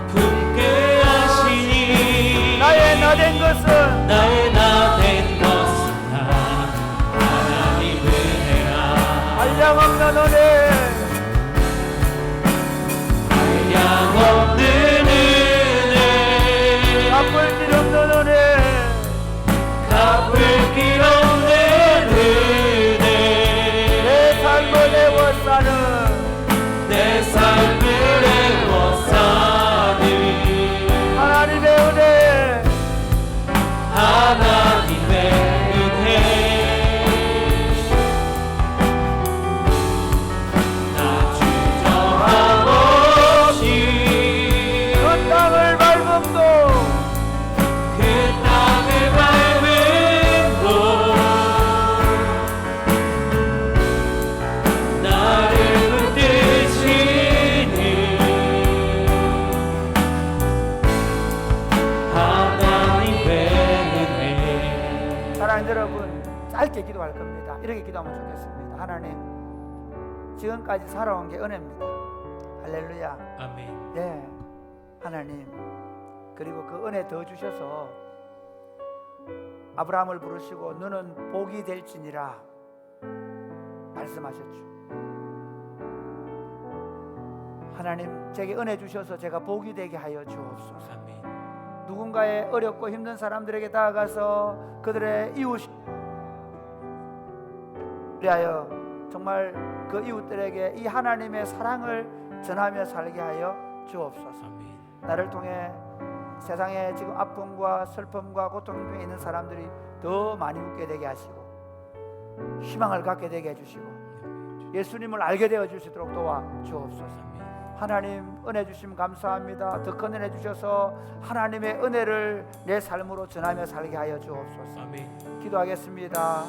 품게 하시니, 나의 나된 것은 나의 나된 것은 다 하나님 은혜라. 한량없는 은혜, 한량없는 은혜, 갚을 길 없는 은혜, 갚을 길 없는 은혜, 내 삶을 애워싸는 내 삶을 애워싸는 하나님의 은혜, 하나님의 은혜. 나 주저함 없이 그 땅을 밟음도 그 땅을 밟음도 나를 붙드시는 하나님의 은혜. 사랑하는 여러분, 짧게 기도할 겁니다. 이렇게 기도하면 좋겠습니다. 하나님, 지금까지 살아온 게 은혜입니다. 할렐루야. 아멘. 네, 하나님, 그리고 그 은혜 더 주셔서 아브라함을 부르시고 너는 복이 될지니라 말씀하셨죠. 하나님, 제게 은혜 주셔서 제가 복이 되게 하여 주옵소서. 아멘. 누군가의 어렵고 힘든 사람들에게 다가가서 그들의 이웃 위하여 정말 그 이웃들에게 이 하나님의 사랑을 전하며 살게 하여 주옵소서. 아멘. 나를 통해 세상에 지금 아픔과 슬픔과 고통 중에 있는 사람들이 더 많이 웃게 되게 하시고 희망을 갖게 되게 해주시고 예수님을 알게 되어 주시도록 도와주옵소서. 하나님 은혜 주심 감사합니다. 더 큰 은혜 주셔서 하나님의 은혜를 내 삶으로 전하며 살게 하여 주옵소서. 기도하겠습니다.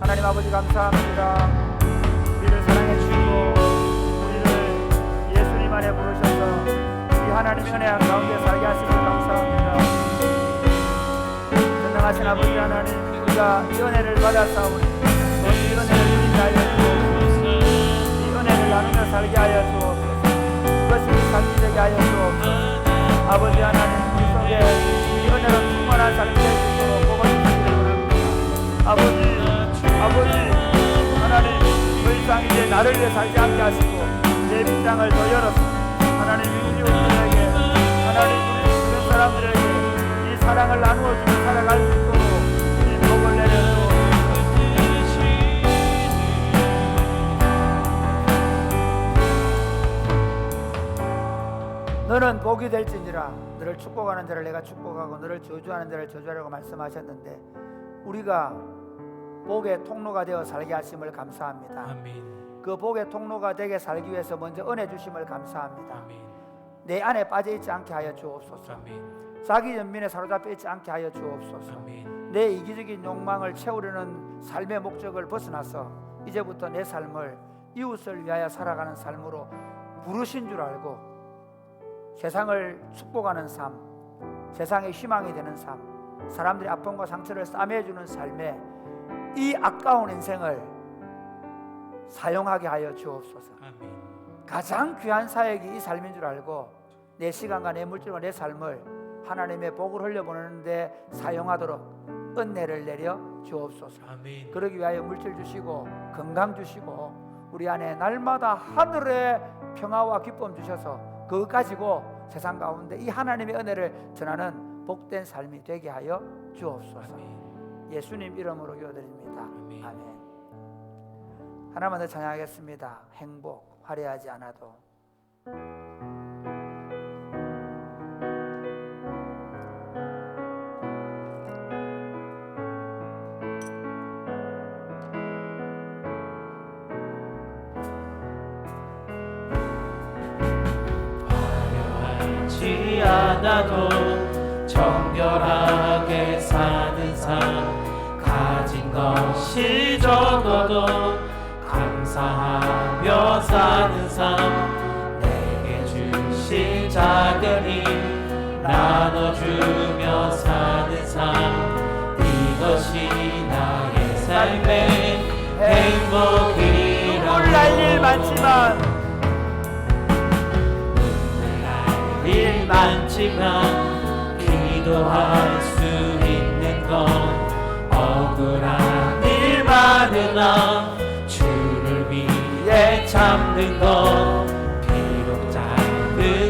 하나님 아버지 감사합니다. 우리를 사랑해 주시고 우리를 예수님 안에 부르셔서 이 하나님의 은혜 가운데 살게 하시고 감사합니다. 전능하신 아버지 하나님, 우리가 이 은혜를 받았사오니 이 은혜를 누리게 하여 주옵소서. 이 은혜를 나누며 살게 하여 주옵소서. 그것이 우리 삶이 되게 하여 주옵소서. 아버지 하나님, 우리 속에 이 은혜로 충만한 삶이 될 수 있도록 뽑아주시기를 원합니다. 아버지 하나님, 더 이상 이제 나를 위해 살지 않게 하시고 내 빗장을 더 열어서 하나님 우리 우리들에게, 하나님 우리 주변 사람들에게 이 사랑을 나누어주며 살아갈 수 있도록 이 복을 내려주옵소서. 너는 복이 될지니라. 너를 축복하는 자를 내가 축복하고 너를 저주하는 자를 저주하라고 말씀하셨는데 우리가 복의 통로가 되어 살게 하심을 감사합니다. 그 복의 통로가 되게 살기 위해서 먼저 은혜 주심을 감사합니다. 내 안에 빠져있지 않게 하여 주옵소서. 자기 연민에 사로잡혀 있지 않게 하여 주옵소서. 내 이기적인 욕망을 채우려는 삶의 목적을 벗어나서 이제부터 내 삶을 이웃을 위하여 살아가는 삶으로 부르신 줄 알고 세상을 축복하는 삶, 세상의 희망이 되는 삶, 사람들의 아픔과 상처를 싸매주는 삶에 이 아까운 인생을 사용하게 하여 주옵소서. 가장 귀한 사역이 이 삶인 줄 알고 내 시간과 내 물질과 내 삶을 하나님의 복을 흘려보내는데 사용하도록 은혜를 내려 주옵소서. 그러기 위하여 물질 주시고 건강 주시고 우리 안에 날마다 하늘의 평화와 기쁨 주셔서 그거 가지고 세상 가운데 이 하나님의 은혜를 전하는 복된 삶이 되게 하여 주옵소서. 예수님 이름으로 기도드립니다. 아멘. 하나만 더 찬양하겠습니다. 행복 화려하지 않아도. 화려하지 않아도 정결하게 사는 삶, 가진 것이 적어도 감사하며 사는 삶, 내게 주신 작은 힘 나눠주며 사는 삶, 이것이 나의 삶의 행복이라고. 눈물 날 일 많지만 일 많지만 기도할 수 있는 건 억울한 일 많으나 주를 위해 참는 것, 비록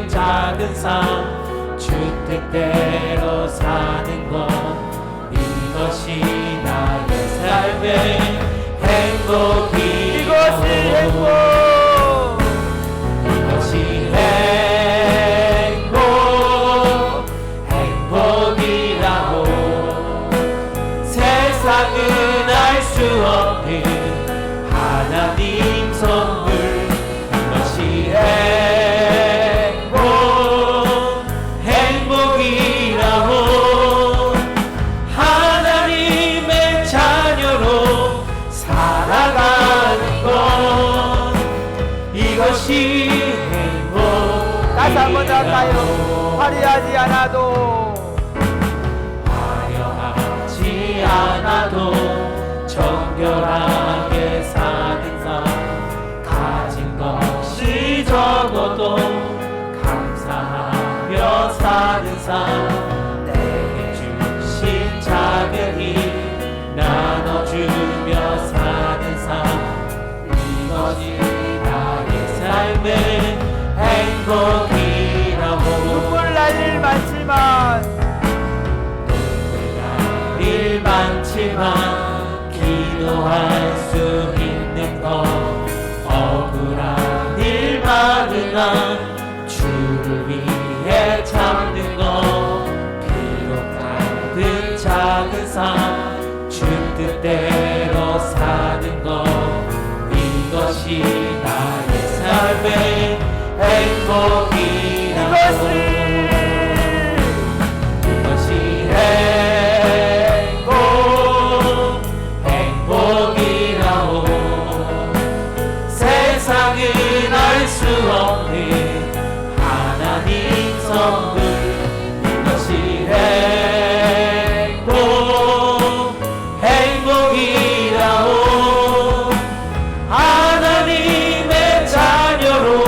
작은 삶 주 뜻대로 사는 것, 이것이 나의 삶의 행복이. 이것이 행복. 이것이 행복이라고. 세상은 알 수 없는 하나님 선물, 이것이 행복이라고. 하나님의 자녀로 살아가는 것, 이것이 행복. 다시 한번 할까요? 화려하지 않아도 화려하지 않아도 정결하게 사는 삶, 가진 것이 적어도 감사하며 사는 삶, 내게 주신 작은 힘 나눠주며 사는 삶, 이것이 나의 삶의 행복이라고. 눈물 날 일 많지만 일 많지만 기도할 수 있는 것, 억울한 일 많으나 주를 위해 참는 것, 비록 작은 삶 주 뜻대로 사는 이것이 나의 삶의 행복이라고 이것이 행복이라고 세상은 알 수 없는 하나님 선물 이것이 행복이라고 하나님의 자녀로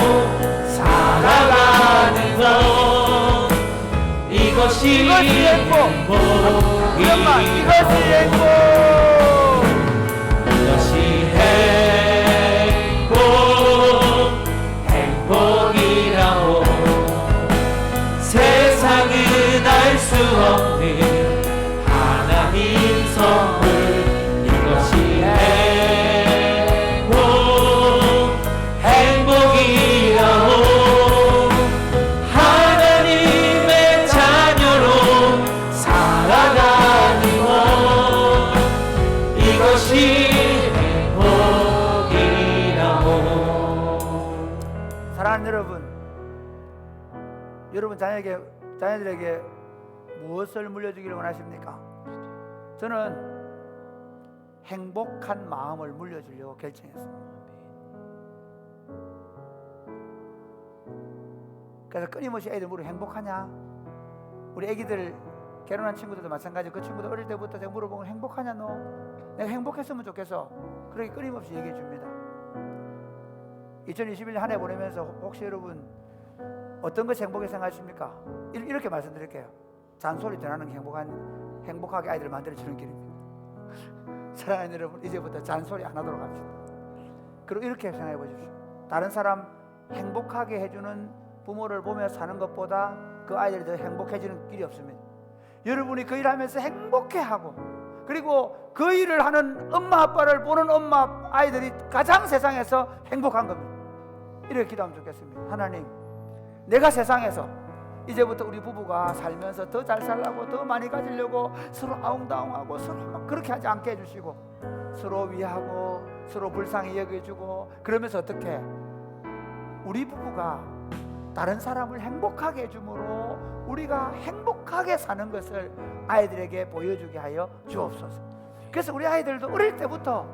살아가는 것 이것이 행복이라고 이것이 행복이라고 세상은 알 수 없는 하나님 선물 이것이 행복이라고 하나님의 자녀로 살아가는 것 이것이 행복이라고. 사랑하는 여러분 자녀들에게 무엇을 물려주기를 원하십니까? 저는 행복한 마음을 물려주려고 결정했습니다. 그래서 끊임없이 애들 물어 행복하냐? 우리 애기들 결혼한 친구들도 마찬가지고 그 친구들 어릴 때부터 제가 물어보면 행복하냐 너? 내가 행복했으면 좋겠어. 그렇게 끊임없이 얘기해 줍니다. 2021년 한 해 보내면서 혹시 여러분 어떤 것이 행복하게 생각하십니까? 이렇게 말씀드릴게요. 잔소리 전하는 게 행복하게 아이들을 만들어주는 길입니다. 사랑하는 여러분, 이제부터 잔소리 안 하도록 합시다. 그리고 이렇게 생각해 보십시오. 다른 사람 행복하게 해주는 부모를 보며 사는 것보다 그 아이들이 더 행복해지는 길이 없습니다. 여러분이 그 일을 하면서 행복해하고 그리고 그 일을 하는 엄마 아빠를 보는 엄마 아이들이 가장 세상에서 행복한 겁니다. 이렇게 기도하면 좋겠습니다. 하나님, 내가 세상에서 이제부터 우리 부부가 살면서 더 잘 살라고 더 많이 가지려고 서로 아웅다웅하고 서로 막 그렇게 하지 않게 해주시고 서로 위하고 서로 불쌍히 여겨주고 그러면서 어떻게 우리 부부가 다른 사람을 행복하게 해줌으로 우리가 행복하게 사는 것을 아이들에게 보여주게 하여 주옵소서. 그래서 우리 아이들도 어릴 때부터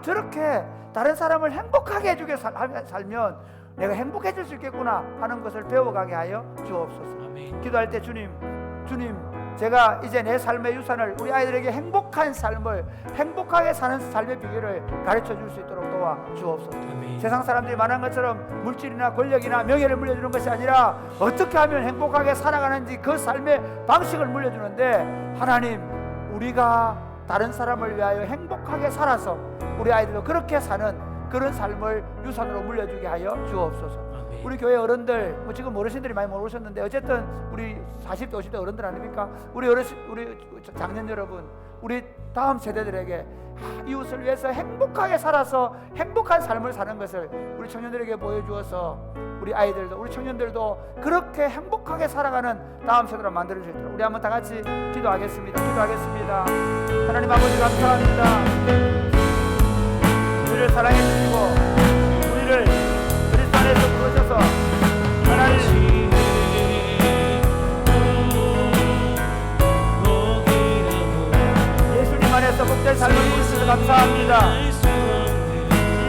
저렇게 다른 사람을 행복하게 해주게 살면 내가 행복해질 수 있겠구나 하는 것을 배워가게 하여 주옵소서. 아멘. 기도할 때 주님 제가 이제 내 삶의 유산을 우리 아이들에게 행복한 삶을 행복하게 사는 삶의 비결을 가르쳐 줄 수 있도록 도와 주옵소서. 아멘. 세상 사람들이 말한 것처럼 물질이나 권력이나 명예를 물려주는 것이 아니라 어떻게 하면 행복하게 살아가는지 그 삶의 방식을 물려주는데 하나님, 우리가 다른 사람을 위하여 행복하게 살아서 우리 아이들도 그렇게 사는 그런 삶을 유산으로 물려주게 하여 주옵소서. 아멘. 우리 교회 어른들, 지금 어르신들이 많이 못 오셨는데 어쨌든 우리 40대 50대 어른들 아닙니까? 우리 장년 여러분, 우리 다음 세대들에게 이웃을 위해서 행복하게 살아서 행복한 삶을 사는 것을 우리 청년들에게 보여주어서 우리 아이들도 우리 청년들도 그렇게 행복하게 살아가는 다음 세대를 만들어 줄 수 있도록 우리 한번 다 같이 기도하겠습니다. 하나님 아버지, 감사합니다. 우리를 사랑해 주시고 우리를 그리스도 안에서 부르셔서 하나님 예수님 안에서 복된 삶을 부르셔서 감사합니다. 이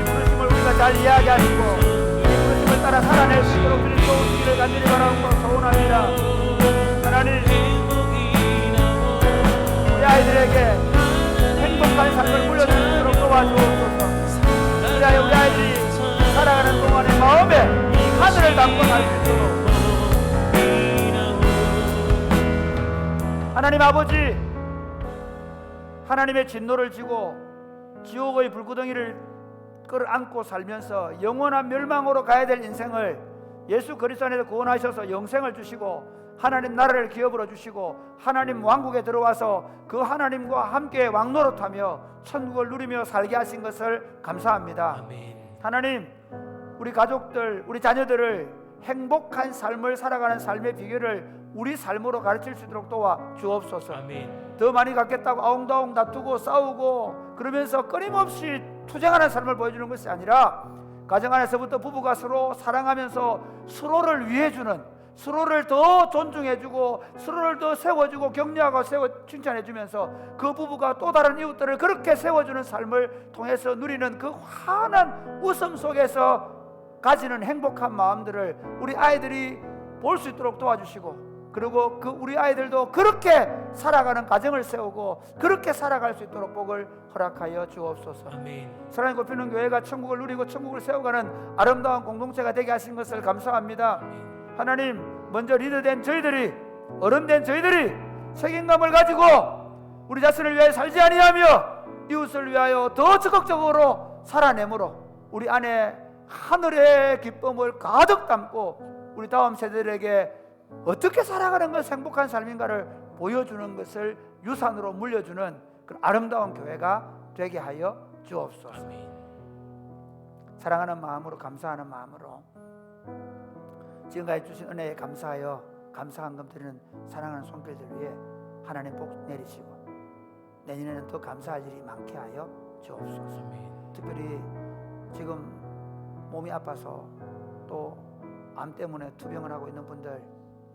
부르심을 우리가 잘 이야기하시고 이 부르심을 따라 살아낼 수 있도록 주님 도우시기를 간절히 바라고 소원합니다. 하나님, 우리 아이들에게 행복한 삶을 물려줄 수 있도록 도와주옵소서. 우리 아이들이 살아가는 동안의 마음에 이 하늘을 담고 살 수 있도록 하나님 아버지, 하나님의 진노를 지고 지옥의 불구덩이를 끌어안고 살면서 영원한 멸망으로 가야 될 인생을 예수 그리스도 안에서 구원하셔서 영생을 주시고 하나님 나라를 기업으로 주시고 하나님 왕국에 들어와서 그 하나님과 함께 왕노릇하며 천국을 누리며 살게 하신 것을 감사합니다. 아멘. 하나님, 우리 가족들, 우리 자녀들을 행복한 삶을 살아가는 삶의 비결을 우리 삶으로 가르칠 수 있도록 도와 주옵소서. 아멘. 더 많이 갖겠다고 아웅다웅 다투고 싸우고 그러면서 끊임없이 투쟁하는 삶을 보여주는 것이 아니라 가정 안에서부터 부부가 서로 사랑하면서 서로를 위해주는, 서로를 더 존중해주고 서로를 더 세워주고 격려하고 칭찬해주면서 그 부부가 또 다른 이웃들을 그렇게 세워주는 삶을 통해서 누리는 그 환한 웃음 속에서 가지는 행복한 마음들을 우리 아이들이 볼 수 있도록 도와주시고, 그리고 그 우리 아이들도 그렇게 살아가는 가정을 세우고 그렇게 살아갈 수 있도록 복을 허락하여 주옵소서. 아멘. 사랑이 곱히는 교회가 천국을 누리고 천국을 세워가는 아름다운 공동체가 되게 하신 것을 감사합니다. 하나님, 먼저 리더된 저희들이, 어른된 저희들이 책임감을 가지고 우리 자신을 위하여 살지 아니하며 이웃을 위하여 더 적극적으로 살아내므로 우리 안에 하늘의 기쁨을 가득 담고 우리 다음 세대들에게 어떻게 살아가는 것이 행복한 삶인가를 보여주는 것을 유산으로 물려주는 그런 아름다운 교회가 되게 하여 주옵소서. 사랑하는 마음으로, 감사하는 마음으로 지금까지 주신 은혜에 감사하여 감사한금 드리는 사랑하는 손길들 위해 하나님 복 내리시고 내년에는 더 감사할 일이 많게 하여 주옵소서. 특별히 지금 몸이 아파서 또 암 때문에 투병을 하고 있는 분들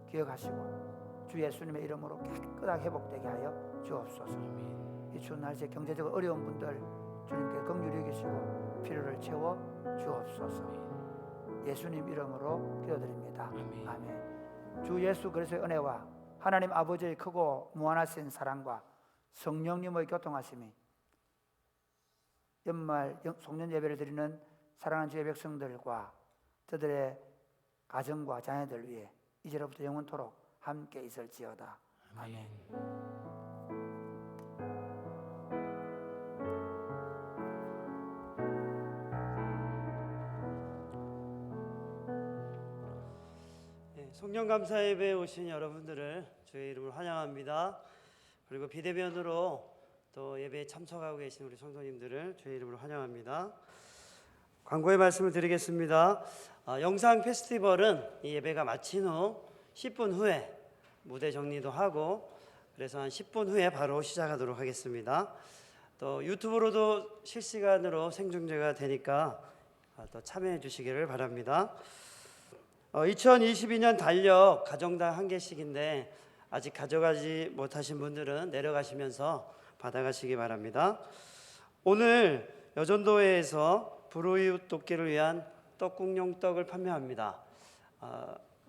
기억하시고 주 예수님의 이름으로 깨끗하게 회복되게 하여 주옵소서. 이 추운 날씨에 경제적으로 어려운 분들 주님께 긍휼히 여기시고 필요를 채워 주옵소서. 예수님 이름으로 기도드립니다. 아멘. 주 예수 그리스도의 은혜와 하나님 아버지의 크고 무한하신 사랑과 성령님의 교통하심이 연말 송년 예배를 드리는 사랑하는 주의 백성들과 저들의 가정과 자녀들 위해 이제로부터 영원토록 함께 있을지어다. 아멘. 송년감사 예배에 오신 여러분들을 주의 이름으로 환영합니다. 그리고 비대면으로 또 예배에 참석하고 계신 우리 성도님들을 주의 이름으로 환영합니다. 광고의 말씀을 드리겠습니다. 영상 페스티벌은 이 예배가 마친 후 10분 후에 무대 정리도 하고 그래서 한 10분 후에 바로 시작하도록 하겠습니다. 또 유튜브로도 실시간으로 생중계가 되니까 또 참여해 주시기를 바랍니다. 2022년 달력 가정당 한 개씩인데 아직 가져가지 못하신 분들은 내려가시면서 받아가시기 바랍니다. 오늘 여전도회에서 불우이웃 돕기를 위한 떡국용 떡을 판매합니다.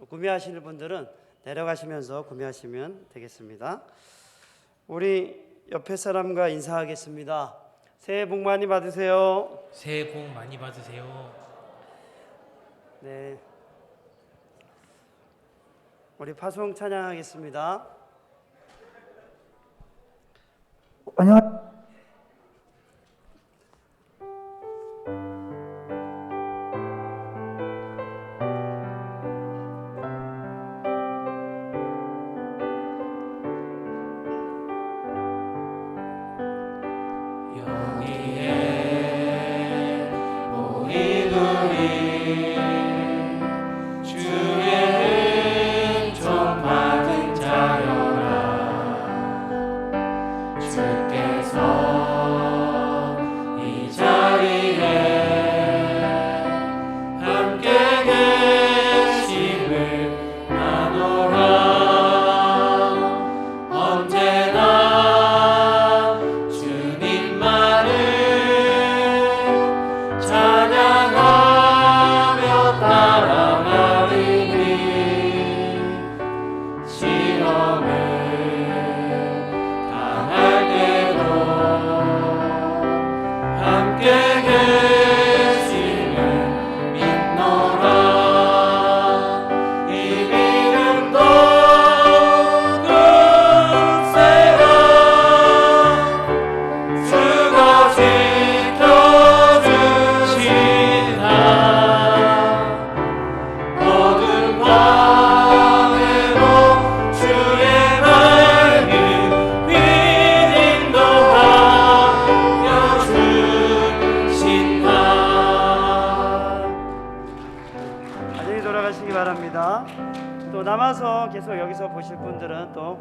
구매하시는 분들은 내려가시면서 구매하시면 되겠습니다. 우리 옆에 사람과 인사하겠습니다. 새해 복 많이 받으세요. 새해 복 많이 받으세요. 네, 우리 파송 찬양하겠습니다. 안녕. 돌아가시기 바랍니다. 또 남아서 계속 여기서 보실 분들은 또